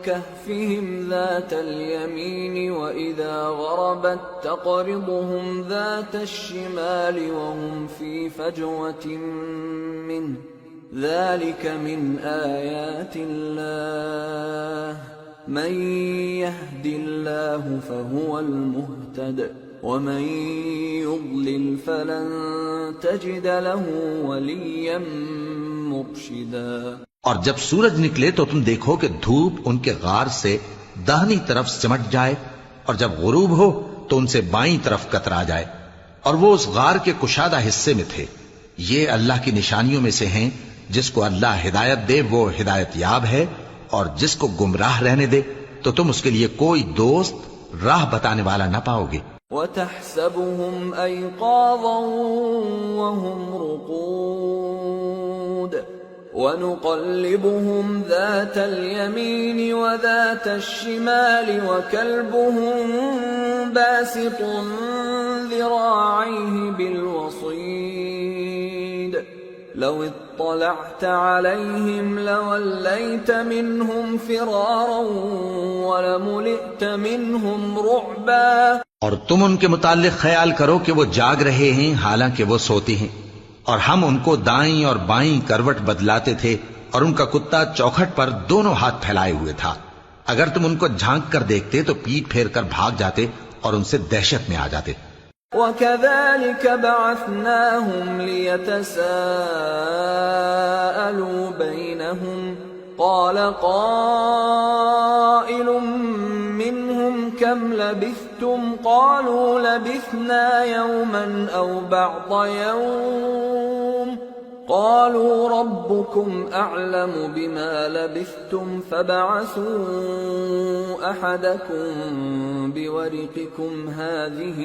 كَهْفِهِمْ ذَاتَ الْيَمِينِ وَإِذَا غَرَبَتْ تَقْرِضُهُمْ ذَاتَ الشِّمَالِ وَهُمْ فِي فَجْوَةٍ مِّنْهُ ذَلِكَ مِنْ آيَاتِ اللَّهِ مَنْ يَهْدِ اللَّهُ فَهُوَ الْمُهْتَدِ وَمَنْ يُضْلِلْ فَلَنْ تَجِدَ لَهُ وَلِيًّا مُرْشِدًا. اور جب سورج نکلے تو تم دیکھو کہ دھوپ ان کے غار سے داہنی طرف سمٹ جائے، اور جب غروب ہو تو ان سے بائیں طرف کترا جائے، اور وہ اس غار کے کشادہ حصے میں تھے. یہ اللہ کی نشانیوں میں سے ہیں. جس کو اللہ ہدایت دے وہ ہدایت یاب ہے، اور جس کو گمراہ رہنے دے تو تم اس کے لیے کوئی دوست راہ بتانے والا نہ پاؤ گے. وَتَحْسَبُهُمْ أَيْقَاظًا وَهُمْ رُقُودٌ وَنُقَلِّبُهُمْ ذَاتَ الْيَمِينِ وَذَاتَ الشِّمَالِ وَكَلْبُهُمْ بَاسِطٌ ذِرَاعَيْهِ بِالْوَصِيدِ لَوِ اطَّلَعْتَ عَلَيْهِمْ لَوَلَّيْتَ مِنْهُمْ فِرَارًا وَلَمُلِئْتَ مِنْهُمْ رُعْبًا. اور تم ان کے متعلق خیال کرو کہ وہ جاگ رہے ہیں حالانکہ وہ سوتے ہیں، اور ہم ان کو دائیں اور بائیں کروٹ بدلاتے تھے، اور ان کا کتا چوکھٹ پر دونوں ہاتھ پھیلائے ہوئے تھا. اگر تم ان کو جھانک کر دیکھتے تو پیٹ پھیر کر بھاگ جاتے اور ان سے دہشت میں آ جاتے. وَكَذَلِكَ بَعَثْنَاهُمْ لِيَتَسَاءَلُوا بَيْنَهُمْ قَالَ قَائِلٌ مِّنْهُمْ كَمْ لَبِثْتُمْ قَالُوا لَبِثْنَا يَوْمًا أَوْ بَعْضَ يَوْمٍ قَالُوا رَبُّكُمْ أَعْلَمُ بِمَا لَبِثْتُمْ فَابْعَثُوا أَحَدَكُمْ بِوَرِقِكُمْ هَٰذِهِ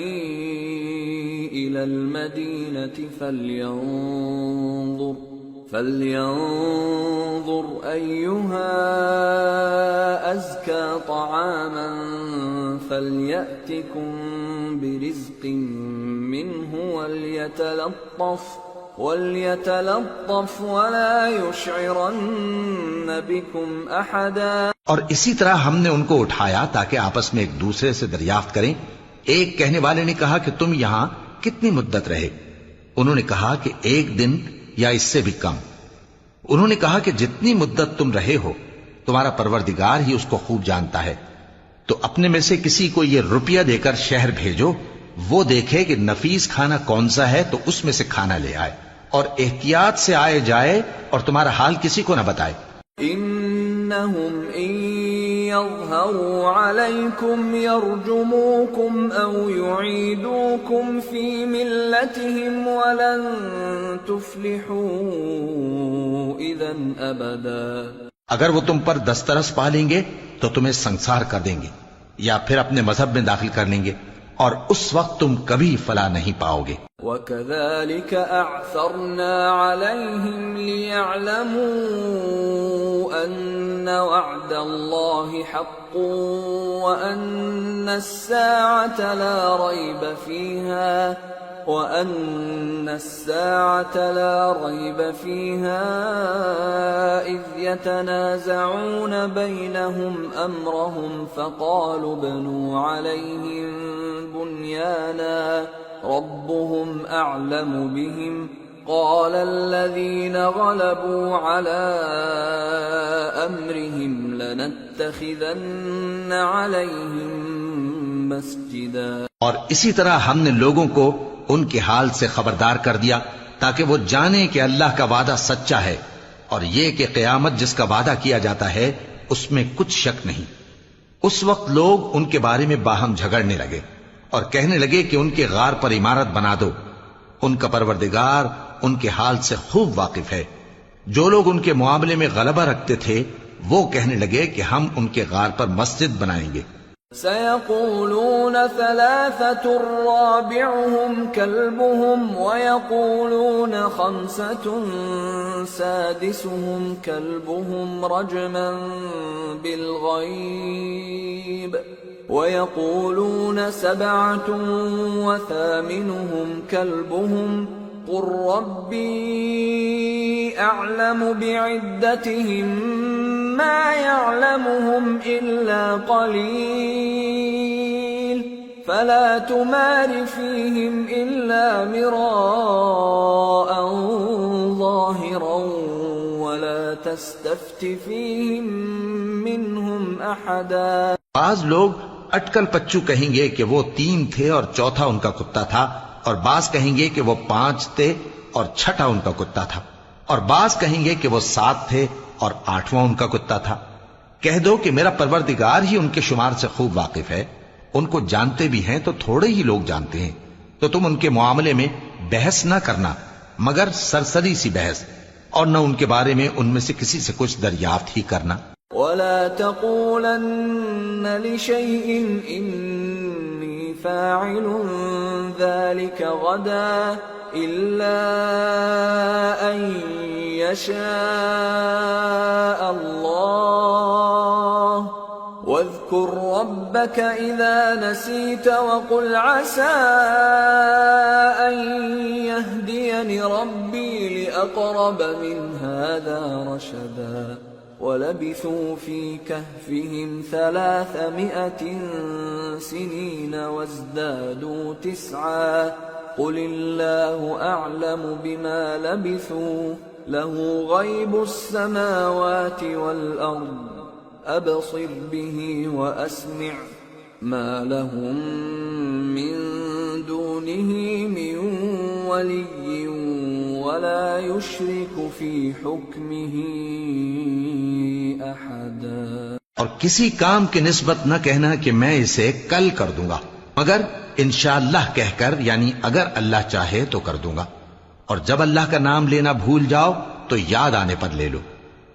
إِلَى الْمَدِينَةِ فَلْيَنظُرْ أَيُّهَا أَزْكَىٰ طَعَامًا فَلْيَأْتِكُمْ بِرِزْقٍ مِّنْهُ وَلْيَتَلَطَّفْ وَلَا يُشْعِرَنَّ بِكُمْ أَحَدًا. اور اسی طرح ہم نے ان کو اٹھایا تاکہ آپس میں ایک دوسرے سے دریافت کریں. ایک کہنے والے نے کہا کہ تم یہاں کتنی مدت رہے؟ انہوں نے کہا کہ 1 دن یا اس سے بھی کم. انہوں نے کہا کہ جتنی مدت تم رہے ہو تمہارا پروردگار ہی اس کو خوب جانتا ہے. تو اپنے میں سے کسی کو یہ روپیہ دے کر شہر بھیجو، وہ دیکھے کہ نفیس کھانا کون سا ہے تو اس میں سے کھانا لے آئے، اور احتیاط سے آئے جائے اور تمہارا حال کسی کو نہ بتائے. انہم ان يظهروا عليكم يرجموكم أو يعيدوكم في ملتهم ولن تفلحوا إذا أبدا. اگر وہ تم پر دسترس پا لیں گے تو تمہیں سنسار کر دیں گے یا پھر اپنے مذہب میں داخل کر لیں گے اور اس وقت تم کبھی فلاح نہیں پاؤ گے. وَكَذَلِكَ أَعْثَرْنَا عَلَيْهِمْ لِيَعْلَمُوا أَنَّ وَعْدَ اللَّهِ حَقٌّ وَأَنَّ السَّاعَةَ لَا رَيْبَ فِيهَا إِذْ يَتَنَازَعُونَ بَيْنَهُمْ أَمْرَهُمْ فَقَالُوا ابْنُوا عَلَيْهِمْ بُنْيَانًا رَبُّهُمْ أَعْلَمُ بِهِمْ قَالَ الَّذِينَ غَلَبُوا عَلَى أَمْرِهِمْ لَنَتَّخِذَنَّ عَلَيْهِمْ مَسْجِدًا. اور اسی طرح ہم نے لوگوں کو ان کے حال سے خبردار کر دیا تاکہ وہ جانیں کہ اللہ کا وعدہ سچا ہے اور یہ کہ قیامت جس کا وعدہ کیا جاتا ہے اس میں کچھ شک نہیں. اس وقت لوگ ان کے بارے میں باہم جھگڑنے لگے اور کہنے لگے کہ ان کے غار پر عمارت بنا دو. ان کا پروردگار ان کے حال سے خوب واقف ہے. جو لوگ ان کے معاملے میں غلبہ رکھتے تھے وہ کہنے لگے کہ ہم ان کے غار پر مسجد بنائیں گے. سيقولون ثلاثة رابعهم كلبهم ويقولون خمسة سادسهم كلبهم رجما بالغيب ويقولون سبعة وثامنهم كلبهم قل ربي أعلم بعدتهم ما يعلمهم إلا قليل فلا تمار فيهم إلا مراء ظاهرا ولا تستفت فيهم منهم أحدا. بعض لوگ اٹکل پچو کہیں گے کہ وہ 3 تھے اور چوتھا ان کا کتا تھا، اور بعض کہیں گے کہ وہ 5 تھے اور چھٹا ان کا کتا تھا، اور بعض کہیں گے کہ وہ 7 تھے اور 8واں ان کا کتا تھا. کہہ دو کہ میرا پروردگار ہی ان کے شمار سے خوب واقف ہے. ان کو جانتے بھی ہیں تو تھوڑے ہی لوگ جانتے ہیں. تو تم ان کے معاملے میں بحث نہ کرنا مگر سرسری سی بحث، اور نہ ان کے بارے میں ان میں سے کسی سے کچھ دریافت ہی کرنا. ولا تقولن لشيء إني فاعل ذلك غدا إلا أن يشاء الله واذكر ربك إذا نسيت وقل عسى أن يهديني ربي لأقرب من هذا رشدا. ولبثوا في كهفهم 300 سنين وازدادوا 9 قل الله أعلم بما لبثوا له غيب السماوات والأرض أبصر به وأسمع ما لهم من دونه من ولي ولا يشرك في حكمه أحدا. اور کسی کام کی نسبت نہ کہنا کہ میں اسے کل کر دوں گا مگر انشاءاللہ کہہ کر، یعنی اگر اللہ چاہے تو کر دوں گا. اور جب اللہ کا نام لینا بھول جاؤ تو یاد آنے پر لے لو،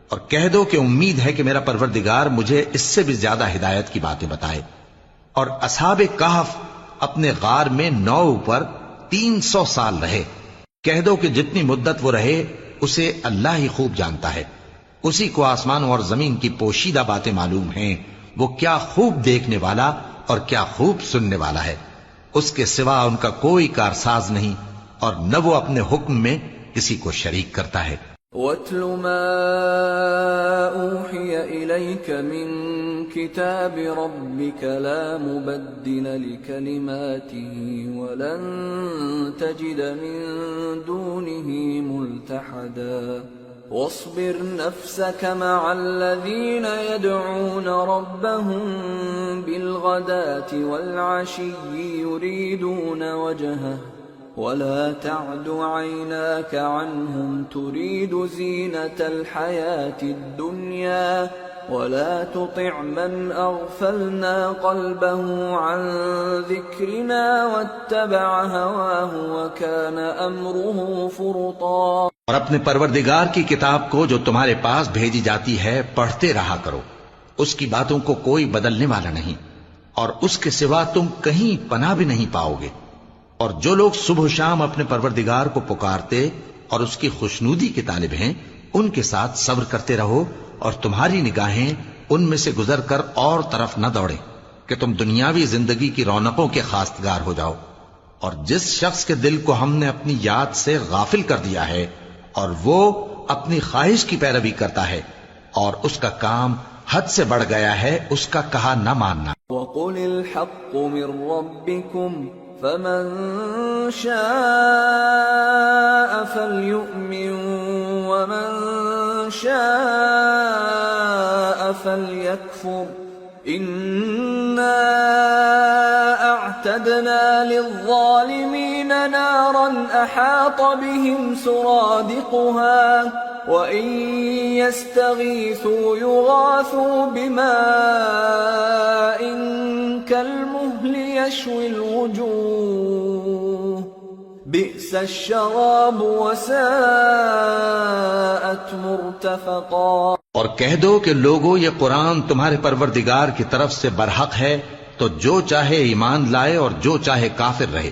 اور کہہ دو کہ امید ہے کہ میرا پروردگار مجھے اس سے بھی زیادہ ہدایت کی باتیں بتائے. اور اصحاب کہف اپنے غار میں 9 پر 300 سال رہے. کہہ دو کہ جتنی مدت وہ رہے اسے اللہ ہی خوب جانتا ہے. اسی کو آسمانوں اور زمین کی پوشیدہ باتیں معلوم ہیں. وہ کیا خوب دیکھنے والا اور کیا خوب سننے والا ہے. اس کے سوا ان کا کوئی کارساز نہیں اور نہ وہ اپنے حکم میں کسی کو شریک کرتا ہے. وَاتْلُ مَا أُوحِيَ إِلَيْكَ مِن كِتَابِ رَبِّكَ لَا مُبَدِّلَ لِكَلِمَاتِهِ وَلَن تَجِدَ مِن دُونِهِ مُلْتَحَدًا. وَاصْبِرْ نَفْسَكَ مَعَ الَّذِينَ يَدْعُونَ رَبَّهُم بِالْغَدَاةِ وَالْعَشِيِّ يُرِيدُونَ وَجْهَهُ ولا تعد عيناك عنهم تريد زينة الحياة الدنيا ولا تطع من اغفلنا قلبه عن ذكرنا واتبع هواه وكان امره فرطا۔ اور اپنے پروردگار کی کتاب کو جو تمہارے پاس بھیجی جاتی ہے پڑھتے رہا کرو، اس کی باتوں کو کوئی بدلنے والا نہیں، اور اس کے سوا تم کہیں پناہ بھی نہیں پاؤ گے۔ اور جو لوگ صبح و شام اپنے پروردگار کو پکارتے اور اس کی خوشنودی کے طالب ہیں، ان کے ساتھ صبر کرتے رہو، اور تمہاری نگاہیں ان میں سے گزر کر اور طرف نہ دوڑیں کہ تم دنیاوی زندگی کی رونقوں کے خواستگار ہو جاؤ۔ اور جس شخص کے دل کو ہم نے اپنی یاد سے غافل کر دیا ہے اور وہ اپنی خواہش کی پیروی کرتا ہے اور اس کا کام حد سے بڑھ گیا ہے، اس کا کہا نہ ماننا۔ وَقُلِ الْحَقُّ مِنْ رَبِّكُمْ فَمَنْ شَاءَ فَلْيُؤْمِنْ وَمَنْ شَاءَ فَلْيَكْفُرْ إِنَّا أَعْتَدْنَا لِلظَّالِمِينَ نَارًا أَحَاطَ بِهِمْ سُرَادِقُهَا وَإِنْ يَسْتَغِيثُوا يُغَاثُوا بِمَاءٍ كَالْمُهْلِ يَشْوِي الْوُجُوهَ بِئْسَ الشَّرَابُ وَسَاءَتْ مُرْتَفَقًا۔ اور کہہ دو کہ لوگو یہ قرآن تمہارے پروردگار کی طرف سے برحق ہے، تو جو چاہے ایمان لائے اور جو چاہے کافر رہے۔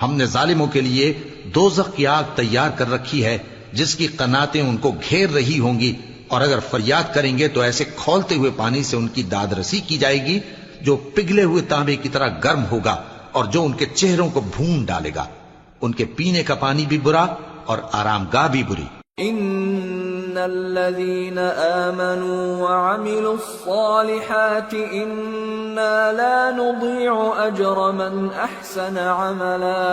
ہم نے ظالموں کے لیے دوزخ کی آگ تیار کر رکھی ہے جس کی قناتیں ان کو گھیر رہی ہوں گی، اور اگر فریاد کریں گے تو ایسے کھولتے ہوئے پانی سے ان کی داد رسی کی جائے گی جو پگھلے ہوئے تانبے کی طرح گرم ہوگا اور جو ان کے چہروں کو بھون ڈالے گا۔ ان کے پینے کا پانی بھی برا اور آرام گاہ بھی بری۔ ان الذين آمنوا وعملوا الصالحات انا لا نضيع اجر من احسن عملا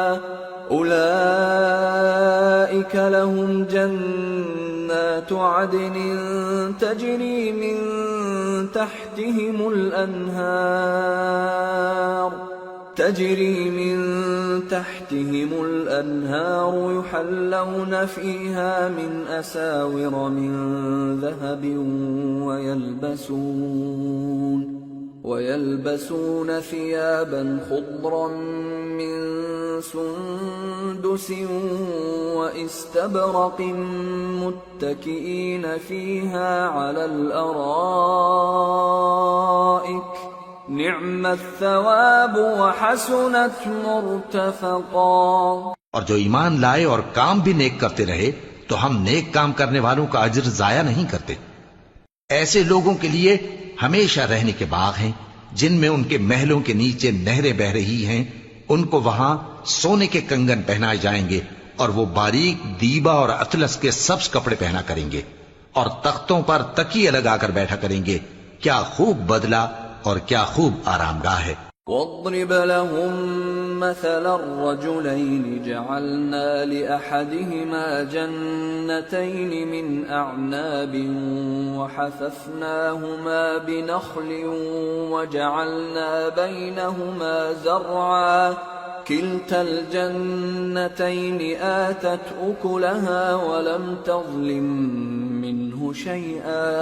اولئك لهم جنات عدن تجري من تحتهم الأنهار يحلون فيها من أساور من ذهب ويلبسون ثيابا خضرا من سندس واستبرق متكئين فيها على الأرائك نعم الثواب وحسنت مرتفقا۔ اور جو ایمان لائے اور کام بھی نیک کرتے رہے تو ہم نیک کام کرنے والوں کا اجر ضائع نہیں کرتے۔ ایسے لوگوں کے لیے ہمیشہ رہنے کے باغ ہیں جن میں ان کے محلوں کے نیچے نہریں بہ رہی ہیں، ان کو وہاں سونے کے کنگن پہنائے جائیں گے اور وہ باریک دیبا اور اطلس کے سبز کپڑے پہنا کریں گے اور تختوں پر تکیے لگا کر بیٹھا کریں گے۔ کیا خوب بدلہ اور کیا خوب آرام گاہ ہے۔ واضرب لهم مثلا الرجلين جعلنا لأحدهما جنتين من أعناب وحففناهما بنخل وجعلنا بينهما زرعا كلتا الجنتين آتت أكلها ولم تظلم منه شيئا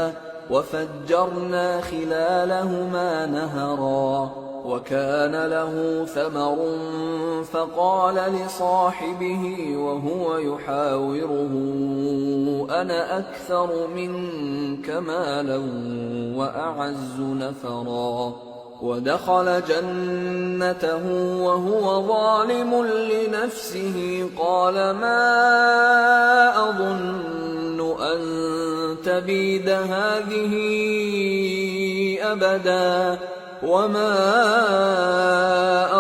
وفجرنا خلالهما نهرا وكان له ثمر فقال لصاحبه وهو يحاوره أنا أكثر منك مالا وأعز نفرا ودخل جنته وهو ظالم لنفسه قال ما أظن أن تبيد هذه أبدا وما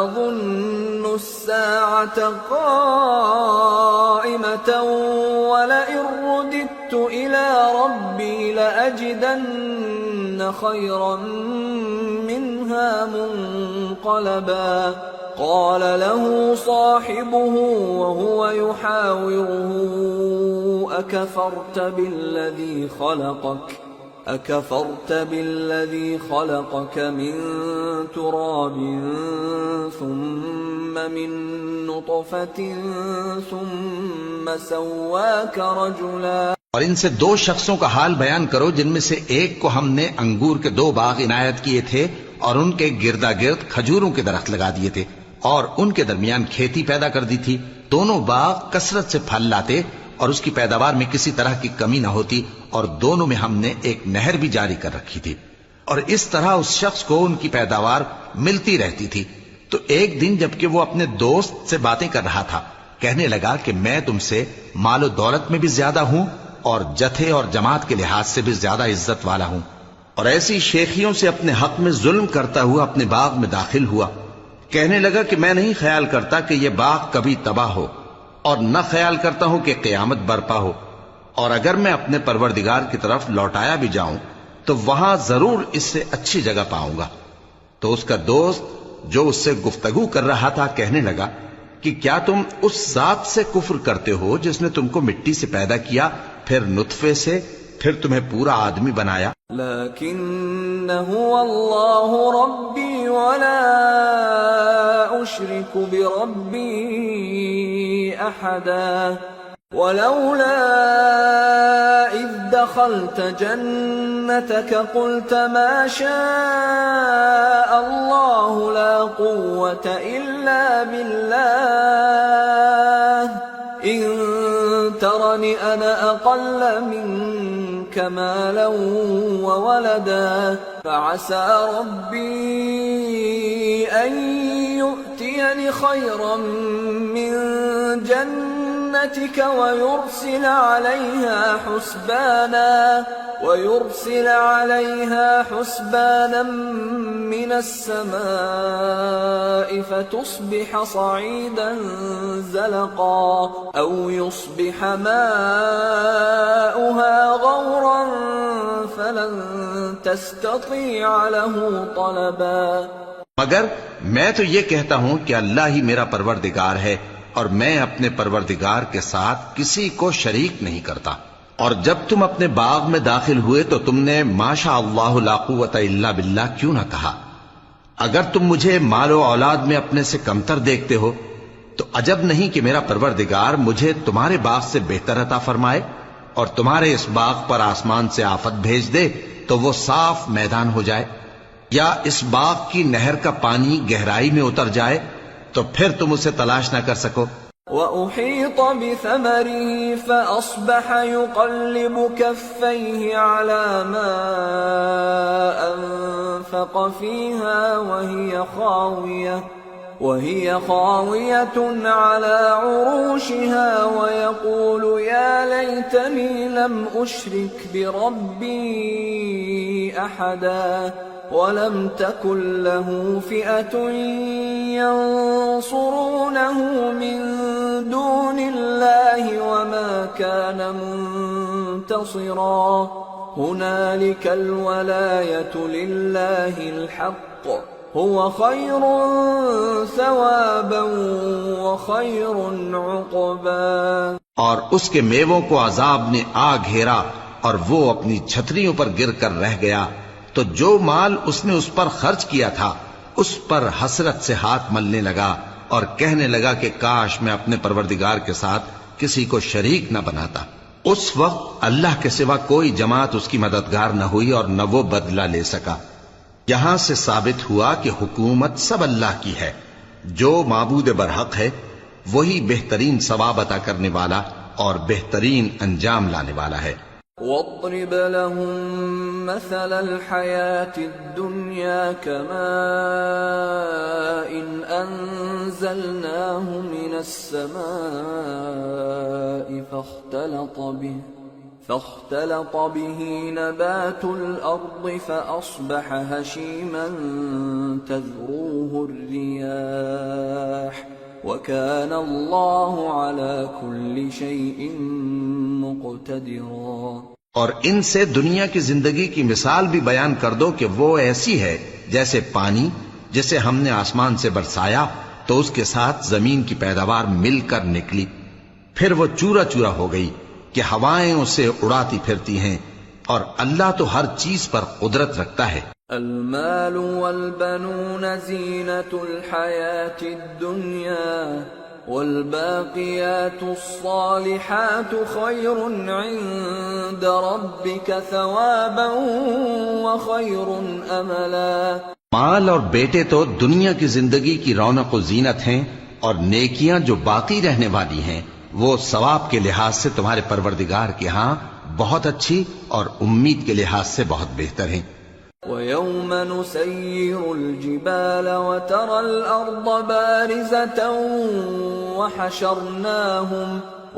أظن الساعة قائمة ولئن رددت إلى ربي لأجدن خيرا منها منقلبا قال له صاحبه وهو يحاوره أكفرت بالذي خلقك من تراب ثم من نطفة ثم سواك رجلا۔ اور ان سے 2 شخصوں کا حال بیان کرو جن میں سے ایک کو ہم نے انگور کے 2 باغ عنایت کیے تھے اور ان کے گردا گرد کھجوروں کے درخت لگا دیے تھے اور ان کے درمیان کھیتی پیدا کر دی تھی. دونوں باغ کثرت سے پھل لاتے اور اس کی پیداوار میں کسی طرح کی کمی نہ ہوتی اور دونوں میں ہم نے ایک نہر بھی جاری کر رکھی تھی اور اس طرح اس شخص کو ان کی پیداوار ملتی رہتی تھی. تو ایک دن جبکہ وہ اپنے دوست سے باتیں کر رہا تھا کہنے لگا کہ میں تم سے مال و دولت میں بھی زیادہ ہوں اور جتھے اور جماعت کے لحاظ سے بھی زیادہ عزت والا ہوں. اور ایسی شیخیوں سے اپنے حق میں ظلم کرتا ہوا اپنے باغ میں داخل ہوا. کہنے لگا کہ میں نہیں خیال کرتا کہ یہ باغ کبھی تباہ ہو اور نہ خیال کرتا ہوں کہ قیامت برپا ہو، اور اگر میں اپنے پروردگار کی طرف لوٹایا بھی جاؤں تو وہاں ضرور اس سے اچھی جگہ پاؤں گا. تو اس کا دوست جو اس سے گفتگو کر رہا تھا کہنے لگا کہ کیا تم اس ذات سے کفر کرتے ہو جس نے تم کو مٹی سے پیدا کیا، پھر نطفے سے، پھر تمہیں پورا آدمی بنایا؟ لیکن هو اللہ ربی ولا اشرک بربی احدا ولولا اذ دخلت جنتك قلت ما شاء الله لا قوة الا بالله ان ترني انا اقل منك مالا وولدا فعسى ربي ان يؤتيني خيرا من جنتك ويرسل عليها حسبانا من السماء فتصبح صعيدا زلقا أو يصبح ماؤها غورا فلن تستطيع له طلبا. مگر میں تو یہ کہتا ہوں کہ اللہ ہی میرا پروردگار ہے اور میں اپنے پروردگار کے ساتھ کسی کو شریک نہیں کرتا. اور جب تم اپنے باغ میں داخل ہوئے تو تم نے ما شاء اللہ لا قوت الا باللہ کیوں نہ کہا؟ اگر تم مجھے مال و اولاد میں اپنے سے کمتر دیکھتے ہو تو عجب نہیں کہ میرا پروردگار مجھے تمہارے باغ سے بہتر عطا فرمائے اور تمہارے اس باغ پر آسمان سے آفت بھیج دے تو وہ صاف میدان ہو جائے، یا اس باغ کی نہر کا پانی گہرائی میں اتر جائے تو پھر تم اسے تلاش نہ کر سکو. وَأُحِيطَ بِثَمَرِهِ فَأَصْبَحَ يُقَلِّبُ كَفَّيْهِ عَلَى مَا أَنفَقَ فِيهَا وَهِيَ خَاوِيَةٌ عَلَى عُرُوشِهَا وَيَقُولُ يَا لَيْتَنِي لَمْ أُشْرِكْ بِرَبِّي أَحَدًا وَلَمْ تَكُنْ لَهُ فِئَةٌ يَنصُرُونَهُ مِنْ دُونِ اللَّهِ وَمَا كَانَ مُنْتَصِرًا. هُنَالِكَ الْوَلَايَةُ لِلَّهِ الْحَقِّ هُوَ خَيْرٌ ثَوَابًا وَخَيْرٌ عُقْبًا. اور اس کے میووں کو عذاب نے آ گھیرا اور وہ اپنی چھتریوں پر گر کر رہ گیا، تو جو مال اس نے اس پر خرچ کیا تھا اس پر حسرت سے ہاتھ ملنے لگا اور کہنے لگا کہ کاش میں اپنے پروردگار کے ساتھ کسی کو شریک نہ بناتا. اس وقت اللہ کے سوا کوئی جماعت اس کی مددگار نہ ہوئی اور نہ وہ بدلہ لے سکا. یہاں سے ثابت ہوا کہ حکومت سب اللہ کی ہے. جو معبود برحق ہے وہی بہترین ثواب عطا کرنے والا اور بہترین انجام لانے والا ہے. وَاضْرِبْ لَهُم مَّثَلَ الْحَيَاةِ الدُّنْيَا كَمَاءٍ أَنزَلْنَاهُ مِنَ السَّمَاءِ فاختلط به نبات الأرض فأصبح هشيما تذروه الرياح وكان الله على كل شيء مقتدرا. اور ان سے دنیا کی زندگی کی مثال بھی بیان کر دو کہ وہ ایسی ہے جیسے پانی جسے ہم نے آسمان سے برسایا تو اس کے ساتھ زمین کی پیداوار مل کر نکلی، پھر وہ چورا چورا ہو گئی کہ ہوائیں اسے اڑاتی پھرتی ہیں، اور اللہ تو ہر چیز پر قدرت رکھتا ہے. المال والبنون زینة الحیاة الدنیا والباقيات الصالحات خير عند ربك ثوابا وخير املا۔ مال اور بیٹے تو دنیا کی زندگی کی رونق و زینت ہیں، اور نیکیاں جو باقی رہنے والی ہیں وہ ثواب کے لحاظ سے تمہارے پروردگار کے ہاں بہت اچھی اور امید کے لحاظ سے بہت بہتر ہیں۔ وَيَوْمَ نُسَيِّرُ الْجِبَالَ وَتَرَى الْأَرْضَ بَارِزَةً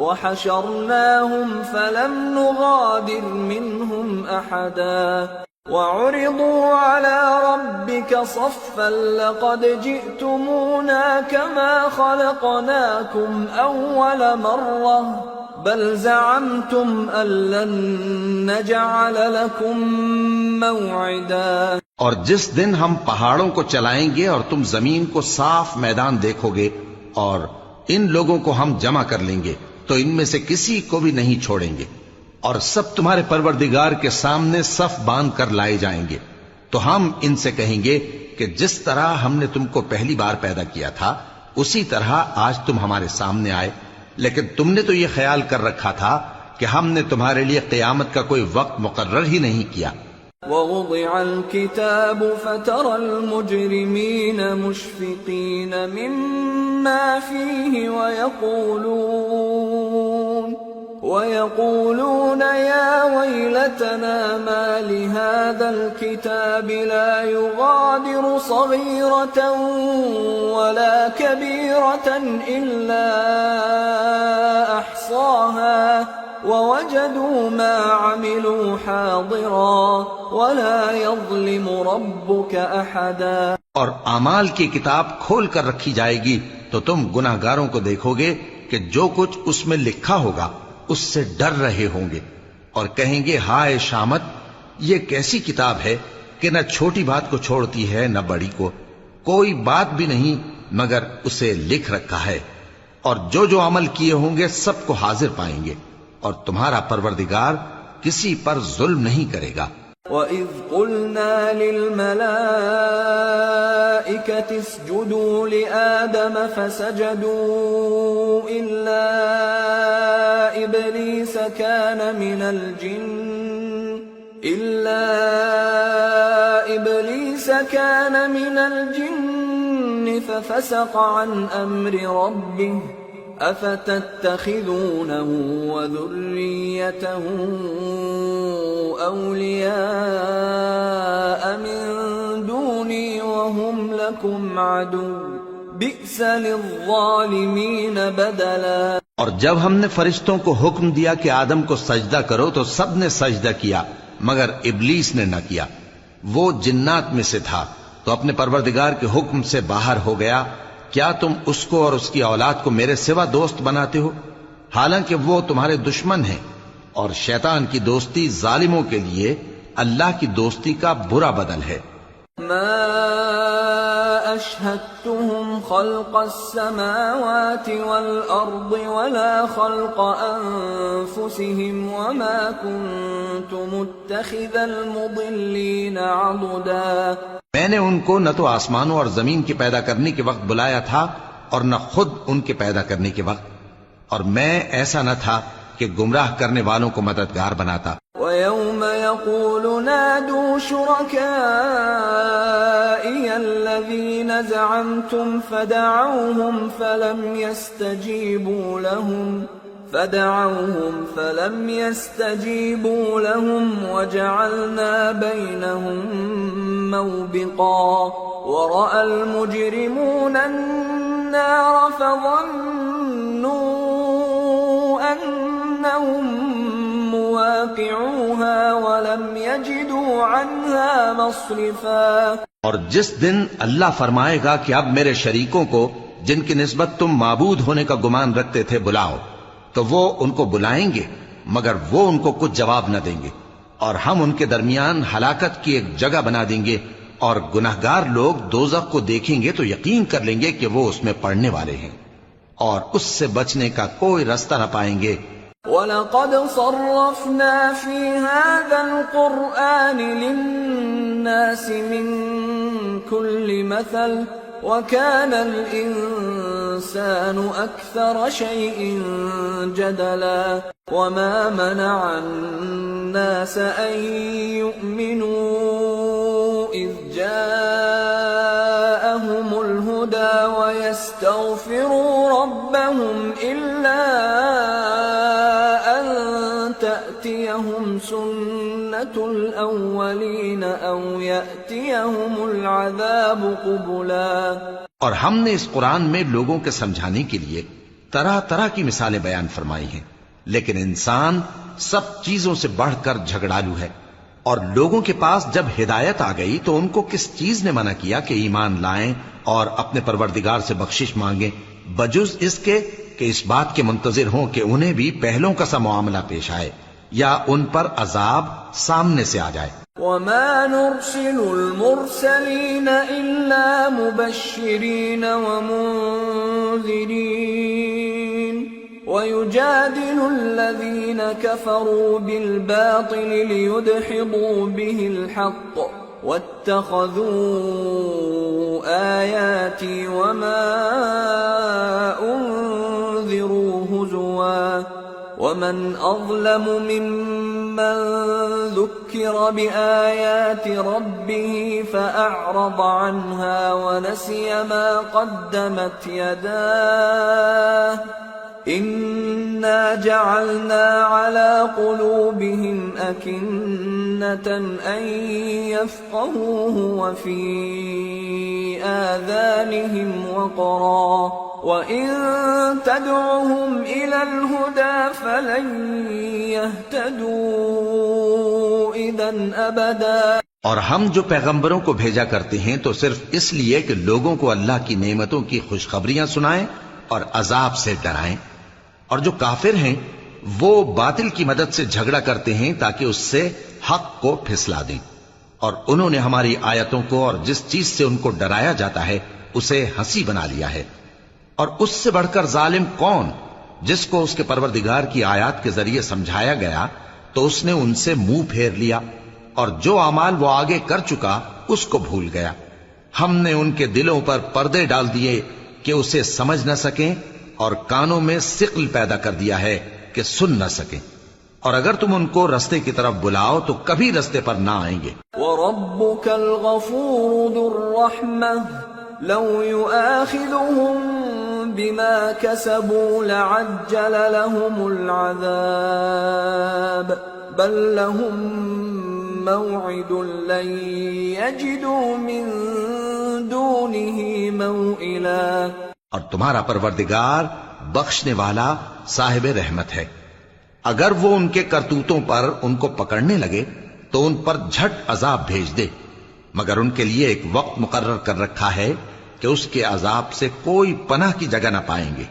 وَحَشَرْنَاهُمْ فَلَمْ نُغَادِرْ مِنْهُمْ أَحَدًا وَعُرِضُوا عَلَى رَبِّكَ صَفًّا لَقَدْ جِئْتُمُونَا كَمَا خَلَقْنَاكُمْ أَوَّلَ مَرَّةٍ بل زعمتم أن لن نجعل لكم موعدا۔ اور جس دن ہم پہاڑوں کو چلائیں گے اور تم زمین کو صاف میدان دیکھو گے اور ان لوگوں کو ہم جمع کر لیں گے تو ان میں سے کسی کو بھی نہیں چھوڑیں گے، اور سب تمہارے پروردگار کے سامنے صف باندھ کر لائے جائیں گے، تو ہم ان سے کہیں گے کہ جس طرح ہم نے تم کو پہلی بار پیدا کیا تھا اسی طرح آج تم ہمارے سامنے آئے، لیکن تم نے تو یہ خیال کر رکھا تھا کہ ہم نے تمہارے لیے قیامت کا کوئی وقت مقرر ہی نہیں کیا۔ وَوُضِعَ الْكِتَابُ فَتَرَى الْمُجْرِمِينَ مُشْفِقِينَ مِمَّا فِيهِ وَيَقُولُونَ يَا وَيْلَتَنَا مَا لِهَذَا الْكِتَابِ لَا يُغَادِرُ صَغِيرَةً وَلَا كَبِيرَةً إِلَّا أَحْصَاهَا وَوَجَدُوا مَا عَمِلُوا حَاضِرًا وَلَا يَظْلِمُ رَبُّكَ أَحَدًا۔ اور اعمال کی کتاب کھول کر رکھی جائے گی تو تم گناہگاروں کو دیکھو گے کہ جو کچھ اس میں لکھا ہوگا اس سے ڈر رہے ہوں گے، اور کہیں گے ہائے شامت، یہ کیسی کتاب ہے کہ نہ چھوٹی بات کو چھوڑتی ہے نہ بڑی کو، کوئی بات بھی نہیں مگر اسے لکھ رکھا ہے، اور جو جو عمل کیے ہوں گے سب کو حاضر پائیں گے، اور تمہارا پروردگار کسی پر ظلم نہیں کرے گا۔ وَإِذْ قُلْنَا لِلْمَلَائِكَةِ اسْجُدُوا لِآدَمَ فَسَجَدُوا إِلَّا إِبْلِيسَ كَانَ مِنَ الْجِنِّ فَفَسَقَ عَنْ أَمْرِ رَبِّهِ أَفَتَتَّخِذُونَهُ وَذُرِّيَّتَهُ أَوْلِيَاءَ مِن دُونِي وَهُمْ لَكُمْ عَدُوٌّ بِئْسَ لِلظَّالِمِينَ بَدَلًا۔ اور جب ہم نے فرشتوں کو حکم دیا کہ آدم کو سجدہ کرو تو سب نے سجدہ کیا مگر ابلیس نے نہ کیا، وہ جنات میں سے تھا تو اپنے پروردگار کے حکم سے باہر ہو گیا۔ کیا تم اس کو اور اس کی اولاد کو میرے سوا دوست بناتے ہو، حالانکہ وہ تمہارے دشمن ہیں، اور شیطان کی دوستی ظالموں کے لیے اللہ کی دوستی کا برا بدل ہے۔ ما أشهدتهم خلق السماوات والأرض ولا خلق أنفسهم وما كنت متخذ المضلين عضدا۔ میں نے ان کو نہ تو آسمانوں اور زمین کے پیدا کرنے کے وقت بلایا تھا اور نہ خود ان کے پیدا کرنے کے وقت، اور میں ایسا نہ تھا کہ گمراہ کرنے والوں کو مددگار بناتا۔ وَيَوْمَ يَقُولُ نَادُوا شُرَكَائِيَ الَّذِينَ زَعَمْتُمْ فَدَعَوْهُمْ فَلَمْ يَسْتَجِيبُوا لَهُمْ وَجَعَلْنَا بَيْنَهُمْ مَوْبِقًا وَرَأَى الْمُجْرِمُونَ النَّارَ فَظَنُّوا أَنَّهُمْ مواقعوها ولم يجدوا عنها مصرفا۔ اور جس دن اللہ فرمائے گا کہ اب میرے شریکوں کو جن کی نسبت تم معبود ہونے کا گمان رکھتے تھے بلاؤ، تو وہ ان کو بلائیں گے مگر وہ ان کو کچھ جواب نہ دیں گے، اور ہم ان کے درمیان ہلاکت کی ایک جگہ بنا دیں گے، اور گناہگار لوگ دوزخ کو دیکھیں گے تو یقین کر لیں گے کہ وہ اس میں پڑنے والے ہیں، اور اس سے بچنے کا کوئی رستہ نہ پائیں گے۔ وَلَقَدْ صَرَّفْنَا فِي هَذَا الْقُرْآنِ لِلنَّاسِ مِنْ كُلِّ مَثَلٍ وَكَانَ الْإِنسَانُ أَكْثَرَ شَيْءٍ جَدَلًا وَمَا مَنَعَ النَّاسَ أَن يُؤْمِنُوا إِذْ جَاءَهُمُ الْهُدَى وَيَسْتَغْفِرُوا رَبَّهُمْ إِلَّا أَن تَأْتِيَهُمْ سُنَّةُ الْأَوَّلِينَ أَوْ يَأْتِيَهُمُ الْعَذَابُ قُبُلًا۔ اور ہم نے اس قرآن میں لوگوں کے سمجھانے کے لیے طرح طرح کی مثالیں بیان فرمائی ہیں، لیکن انسان سب چیزوں سے بڑھ کر جھگڑالو ہے، اور لوگوں کے پاس جب ہدایت آ گئی تو ان کو کس چیز نے منع کیا کہ ایمان لائیں اور اپنے پروردگار سے بخشش مانگیں، بجز اس کے کہ اس بات کے منتظر ہوں کہ انہیں بھی پہلوں کا سا معاملہ پیش آئے یا ان پر عذاب سامنے سے آ جائے۔ وَمَا نُرْسِلُ الْمُرْسَلِينَ إِلَّا مُبَشِّرِينَ وَمُنذِرِينَ وَيُجَادِلُ الَّذِينَ كَفَرُوا بِالْبَاطِلِ لِيُدْحِضُوا بِهِ الْحَقَّ وَاتَّخَذُوا آيَاتِي وَمَا أُنذِرُوا هُزُوًا وَمَنْ أَظْلَمُ مِمَّنْ ذُكِّرَ بِآيَاتِ رَبِّهِ فَأَعْرَضَ عَنْهَا وَنَسِيَ مَا قَدَّمَتْ يَدَاهُ إِنَّا جَعَلْنَا عَلَى قُلُوبِهِمْ أَكِنَّةً أَن يَفْقَهُوهُ وَفِي آذَانِهِمْ وَقْرًا وَإِن تَدْعُهُمْ إِلَى الْهُدَى فَلَن يَهْتَدُوا إِذًا أَبَدًا۔ اور ہم جو پیغمبروں کو بھیجا کرتے ہیں تو صرف اس لیے کہ لوگوں کو اللہ کی نعمتوں کی خوشخبریاں سنائیں اور عذاب سے ڈرائیں، اور جو کافر ہیں وہ باطل کی مدد سے جھگڑا کرتے ہیں تاکہ اس سے حق کو پھسلا دیں، اور انہوں نے ہماری آیتوں کو اور جس چیز سے ان کو ڈرایا جاتا ہے اسے ہنسی بنا لیا ہے۔ اور اس سے بڑھ کر ظالم کون جس کو اس کے پروردگار کی آیات کے ذریعے سمجھایا گیا تو اس نے ان سے منہ پھیر لیا، اور جو اعمال وہ آگے کر چکا اس کو بھول گیا۔ ہم نے ان کے دلوں پر پردے ڈال دیے کہ اسے سمجھ نہ سکیں، اور کانوں میں ثقل پیدا کر دیا ہے کہ سن نہ سکیں، اور اگر تم ان کو رستے کی طرف بلاؤ تو کبھی رستے پر نہ آئیں گے۔ وَرَبُّكَ الْغَفُورُ ذُو الرَّحْمَةِ لَوْ يُؤَاخِذُهُم بِمَا كَسَبُوا لَعَجَّلَ لَهُمُ الْعَذَابَ بَل لَّهُم مَّوْعِدٌ لَّن يَجِدُوا مِن دُونِهِ مَوْئِلًا۔ اور تمہارا پروردگار بخشنے والا صاحب رحمت ہے، اگر وہ ان کے کرتوتوں پر ان کو پکڑنے لگے تو ان پر جھٹ عذاب بھیج دے، مگر ان کے لیے ایک وقت مقرر کر رکھا ہے کہ اس کے عذاب سے کوئی پناہ کی جگہ نہ پائیں گے۔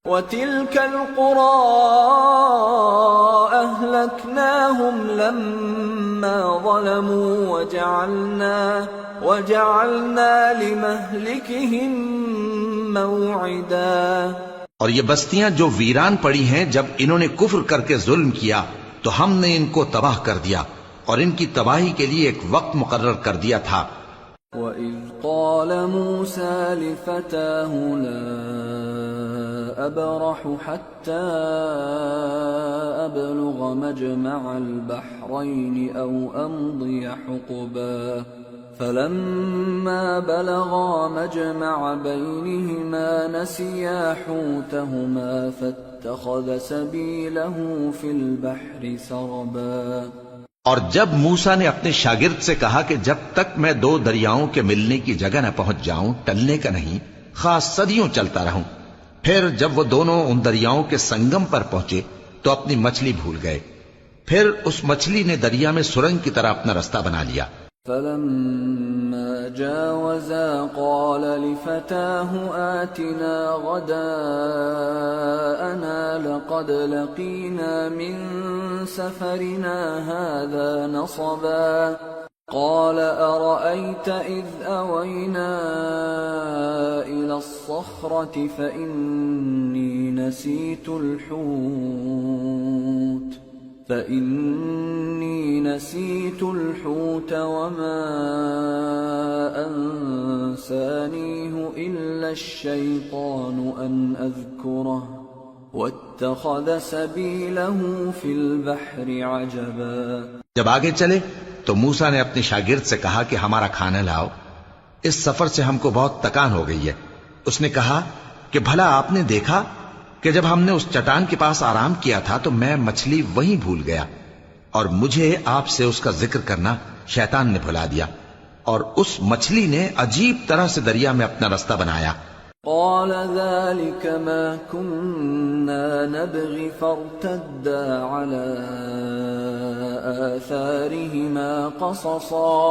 وَتِلْكَ الْقُرَىٰ أَهْلَكْنَاهُمْ لَمَّا ظَلَمُوا وَجَعَلْنَا لِمَهْلِكِهِمْ مَوْعِدًا۔ اور یہ بستیاں جو ویران پڑی ہیں جب انہوں نے کفر کر کے ظلم کیا تو ہم نے ان کو تباہ کر دیا، اور ان کی تباہی کے لیے ایک وقت مقرر کر دیا تھا۔ وَإِذْ قَالَ مُوسَى لِفَتَاهُ لَا أَبْرَحُ حَتَّى أَبْلُغَ مَجْمَعَ الْبَحْرَيْنِ أَوْ أَمْضِيَ حُقُبًا فَلَمَّا بَلَغَا مَجْمَعَ بَيْنِهِمَا نَسِيَا حُوتَهُمَا فَاتَّخَذَ سَبِيلَهُ فِي الْبَحْرِ سَرَبًا۔ اور جب موسیٰ نے اپنے شاگرد سے کہا کہ جب تک میں دو دریاؤں کے ملنے کی جگہ نہ پہنچ جاؤں ٹلنے کا نہیں، خاص صدیوں چلتا رہوں، پھر جب وہ دونوں ان دریاؤں کے سنگم پر پہنچے تو اپنی مچھلی بھول گئے، پھر اس مچھلی نے دریا میں سرنگ کی طرح اپنا رستہ بنا لیا۔ فَلَمَّا جَاوَزَا قَالَ لِفَتَاهُ آتِنَا غَدَاءَنَا لَقَدْ لَقِينَا مِن سَفَرِنَا هَٰذَا نَصَبًا قَالَ أَرَأَيْتَ إِذْ أَوَيْنَا إِلَى الصَّخْرَةِ فَإِنِّي نَسِيتُ الْحُوتَ فإني نسيت الحوت وما أنسانيه إلا الشيطان أن أذكره واتخذ سبيله في البحر عجبا. جب آگے چلے تو موسیٰ نے اپنے شاگرد سے کہا کہ ہمارا کھانا لاؤ، اس سفر سے ہم کو بہت تکان ہو گئی ہے. اس نے کہا کہ بھلا آپ نے دیکھا کہ جب ہم نے اس چٹان کے پاس آرام کیا تھا تو میں مچھلی وہیں بھول گیا، اور مجھے آپ سے اس کا ذکر کرنا شیطان نے بھلا دیا، اور اس مچھلی نے عجیب طرح سے دریا میں اپنا رستہ بنایا. قال ذلك ما كنا نبغي فارتدا على آثارهما قصصا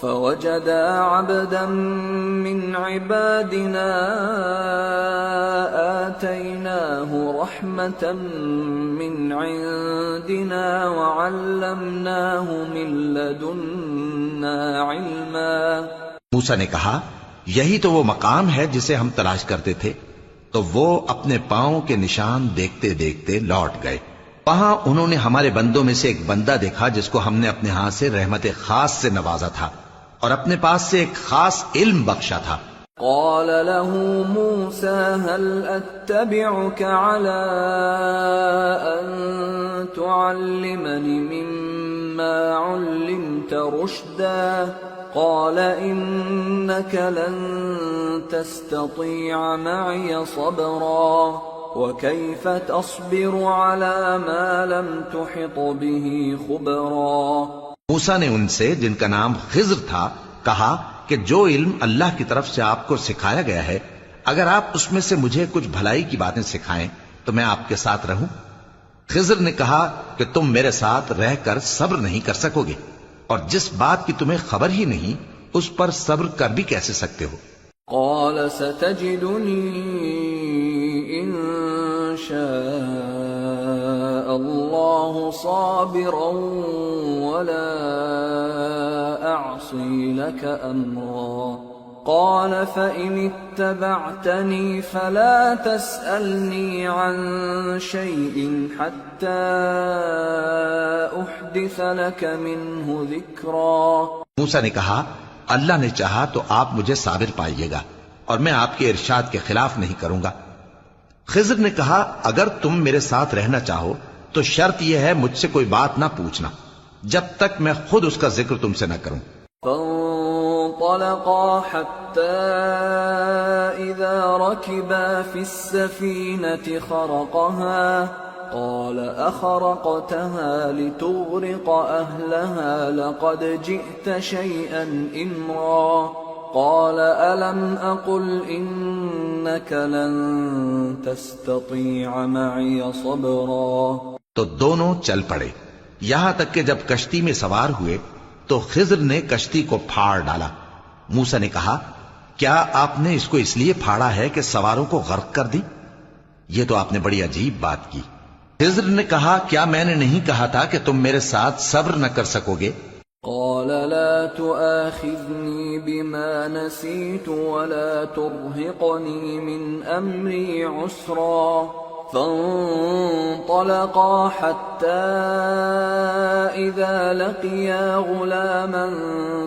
فوجدا عبدا من عبادنا آتيناه رحمة من عندنا وعلمناه من لدنا علما. موسیٰ نے کہا یہی تو وہ مقام ہے جسے ہم تلاش کرتے تھے. تو وہ اپنے پاؤں کے نشان دیکھتے دیکھتے لوٹ گئے. وہاں انہوں نے ہمارے بندوں میں سے ایک بندہ دیکھا جس کو ہم نے اپنے ہاتھ سے رحمت خاص سے نوازا تھا اور اپنے پاس سے ایک خاص علم بخشا تھا. قال له موسى هل أتبعك على أن تعلمني مما علمت رشدا قال إنك لن تستطيع معي صبرا وكيف تصبر على ما لم تحط به خبرا. موسیٰ نے ان سے جن کا نام خضر تھا کہا کہ جو علم اللہ کی طرف سے آپ کو سکھایا گیا ہے اگر آپ اس میں سے مجھے کچھ بھلائی کی باتیں سکھائیں تو میں آپ کے ساتھ رہوں. خضر نے کہا کہ تم میرے ساتھ رہ کر صبر نہیں کر سکو گے، اور جس بات کی تمہیں خبر ہی نہیں اس پر صبر کر بھی کیسے سکتے ہو. قال ستجدني إن شاء الله صابرا ولا أعصي لك أمرا. قال فإن اتبعتني فلا تسألني عن شيء حتى أحدث لك منه ذكرا. موسیٰ نے کہا اللہ نے چاہا تو آپ مجھے صابر پائیے گا اور میں آپ کے ارشاد کے خلاف نہیں کروں گا. خضر نے کہا اگر تم میرے ساتھ رہنا چاہو تو شرط یہ ہے مجھ سے کوئی بات نہ پوچھنا جب تک میں خود اس کا ذکر تم سے نہ کروں. فانطلقا حتى إذا ركبا في السفينة خرقها قال أخرقتها لتغرق أهلها لقد جئت شيئا إمرا. قال ألم أقل إنك لن تستطيع معي صبرا. تو دونوں چل پڑے یہاں تک کہ جب کشتی میں سوار ہوئے تو خضر نے کشتی کو پھاڑ ڈالا. موسیٰ نے کہا کیا آپ نے اس کو اس لیے پھاڑا ہے کہ سواروں کو غرق کر دی؟ یہ تو آپ نے بڑی عجیب بات کی. خضر نے کہا کیا میں نے نہیں کہا تھا کہ تم میرے ساتھ صبر نہ کر سکو گے؟ قال لا تؤاخذني بما نسيت ولا ترهقني من أمري عسرا. فانطلقا حتى إذا لقيا غلاما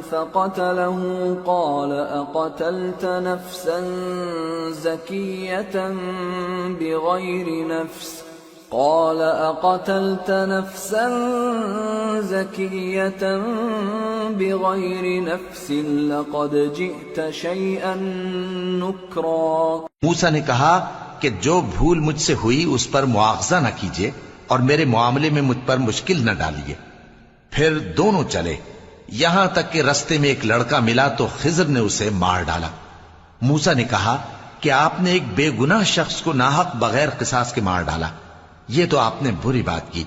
فقتله قال أقتلت نفسا زكية بغير نفس قال أقتلت نفسا زكية بغير نفس لقد جئت شيئا نكرا. موسیٰ نے کہا کہ جو بھول مجھ سے ہوئی اس پر مواخذہ نہ کیجیے اور میرے معاملے میں مجھ پر مشکل نہ ڈالیے. پھر دونوں چلے یہاں تک کہ رستے میں ایک لڑکا ملا تو خضر نے اسے مار ڈالا. موسیٰ نے کہا کہ آپ نے ایک بے گناہ شخص کو ناحق بغیر قصاص کے مار ڈالا، یہ تو آپ نے بری بات کی.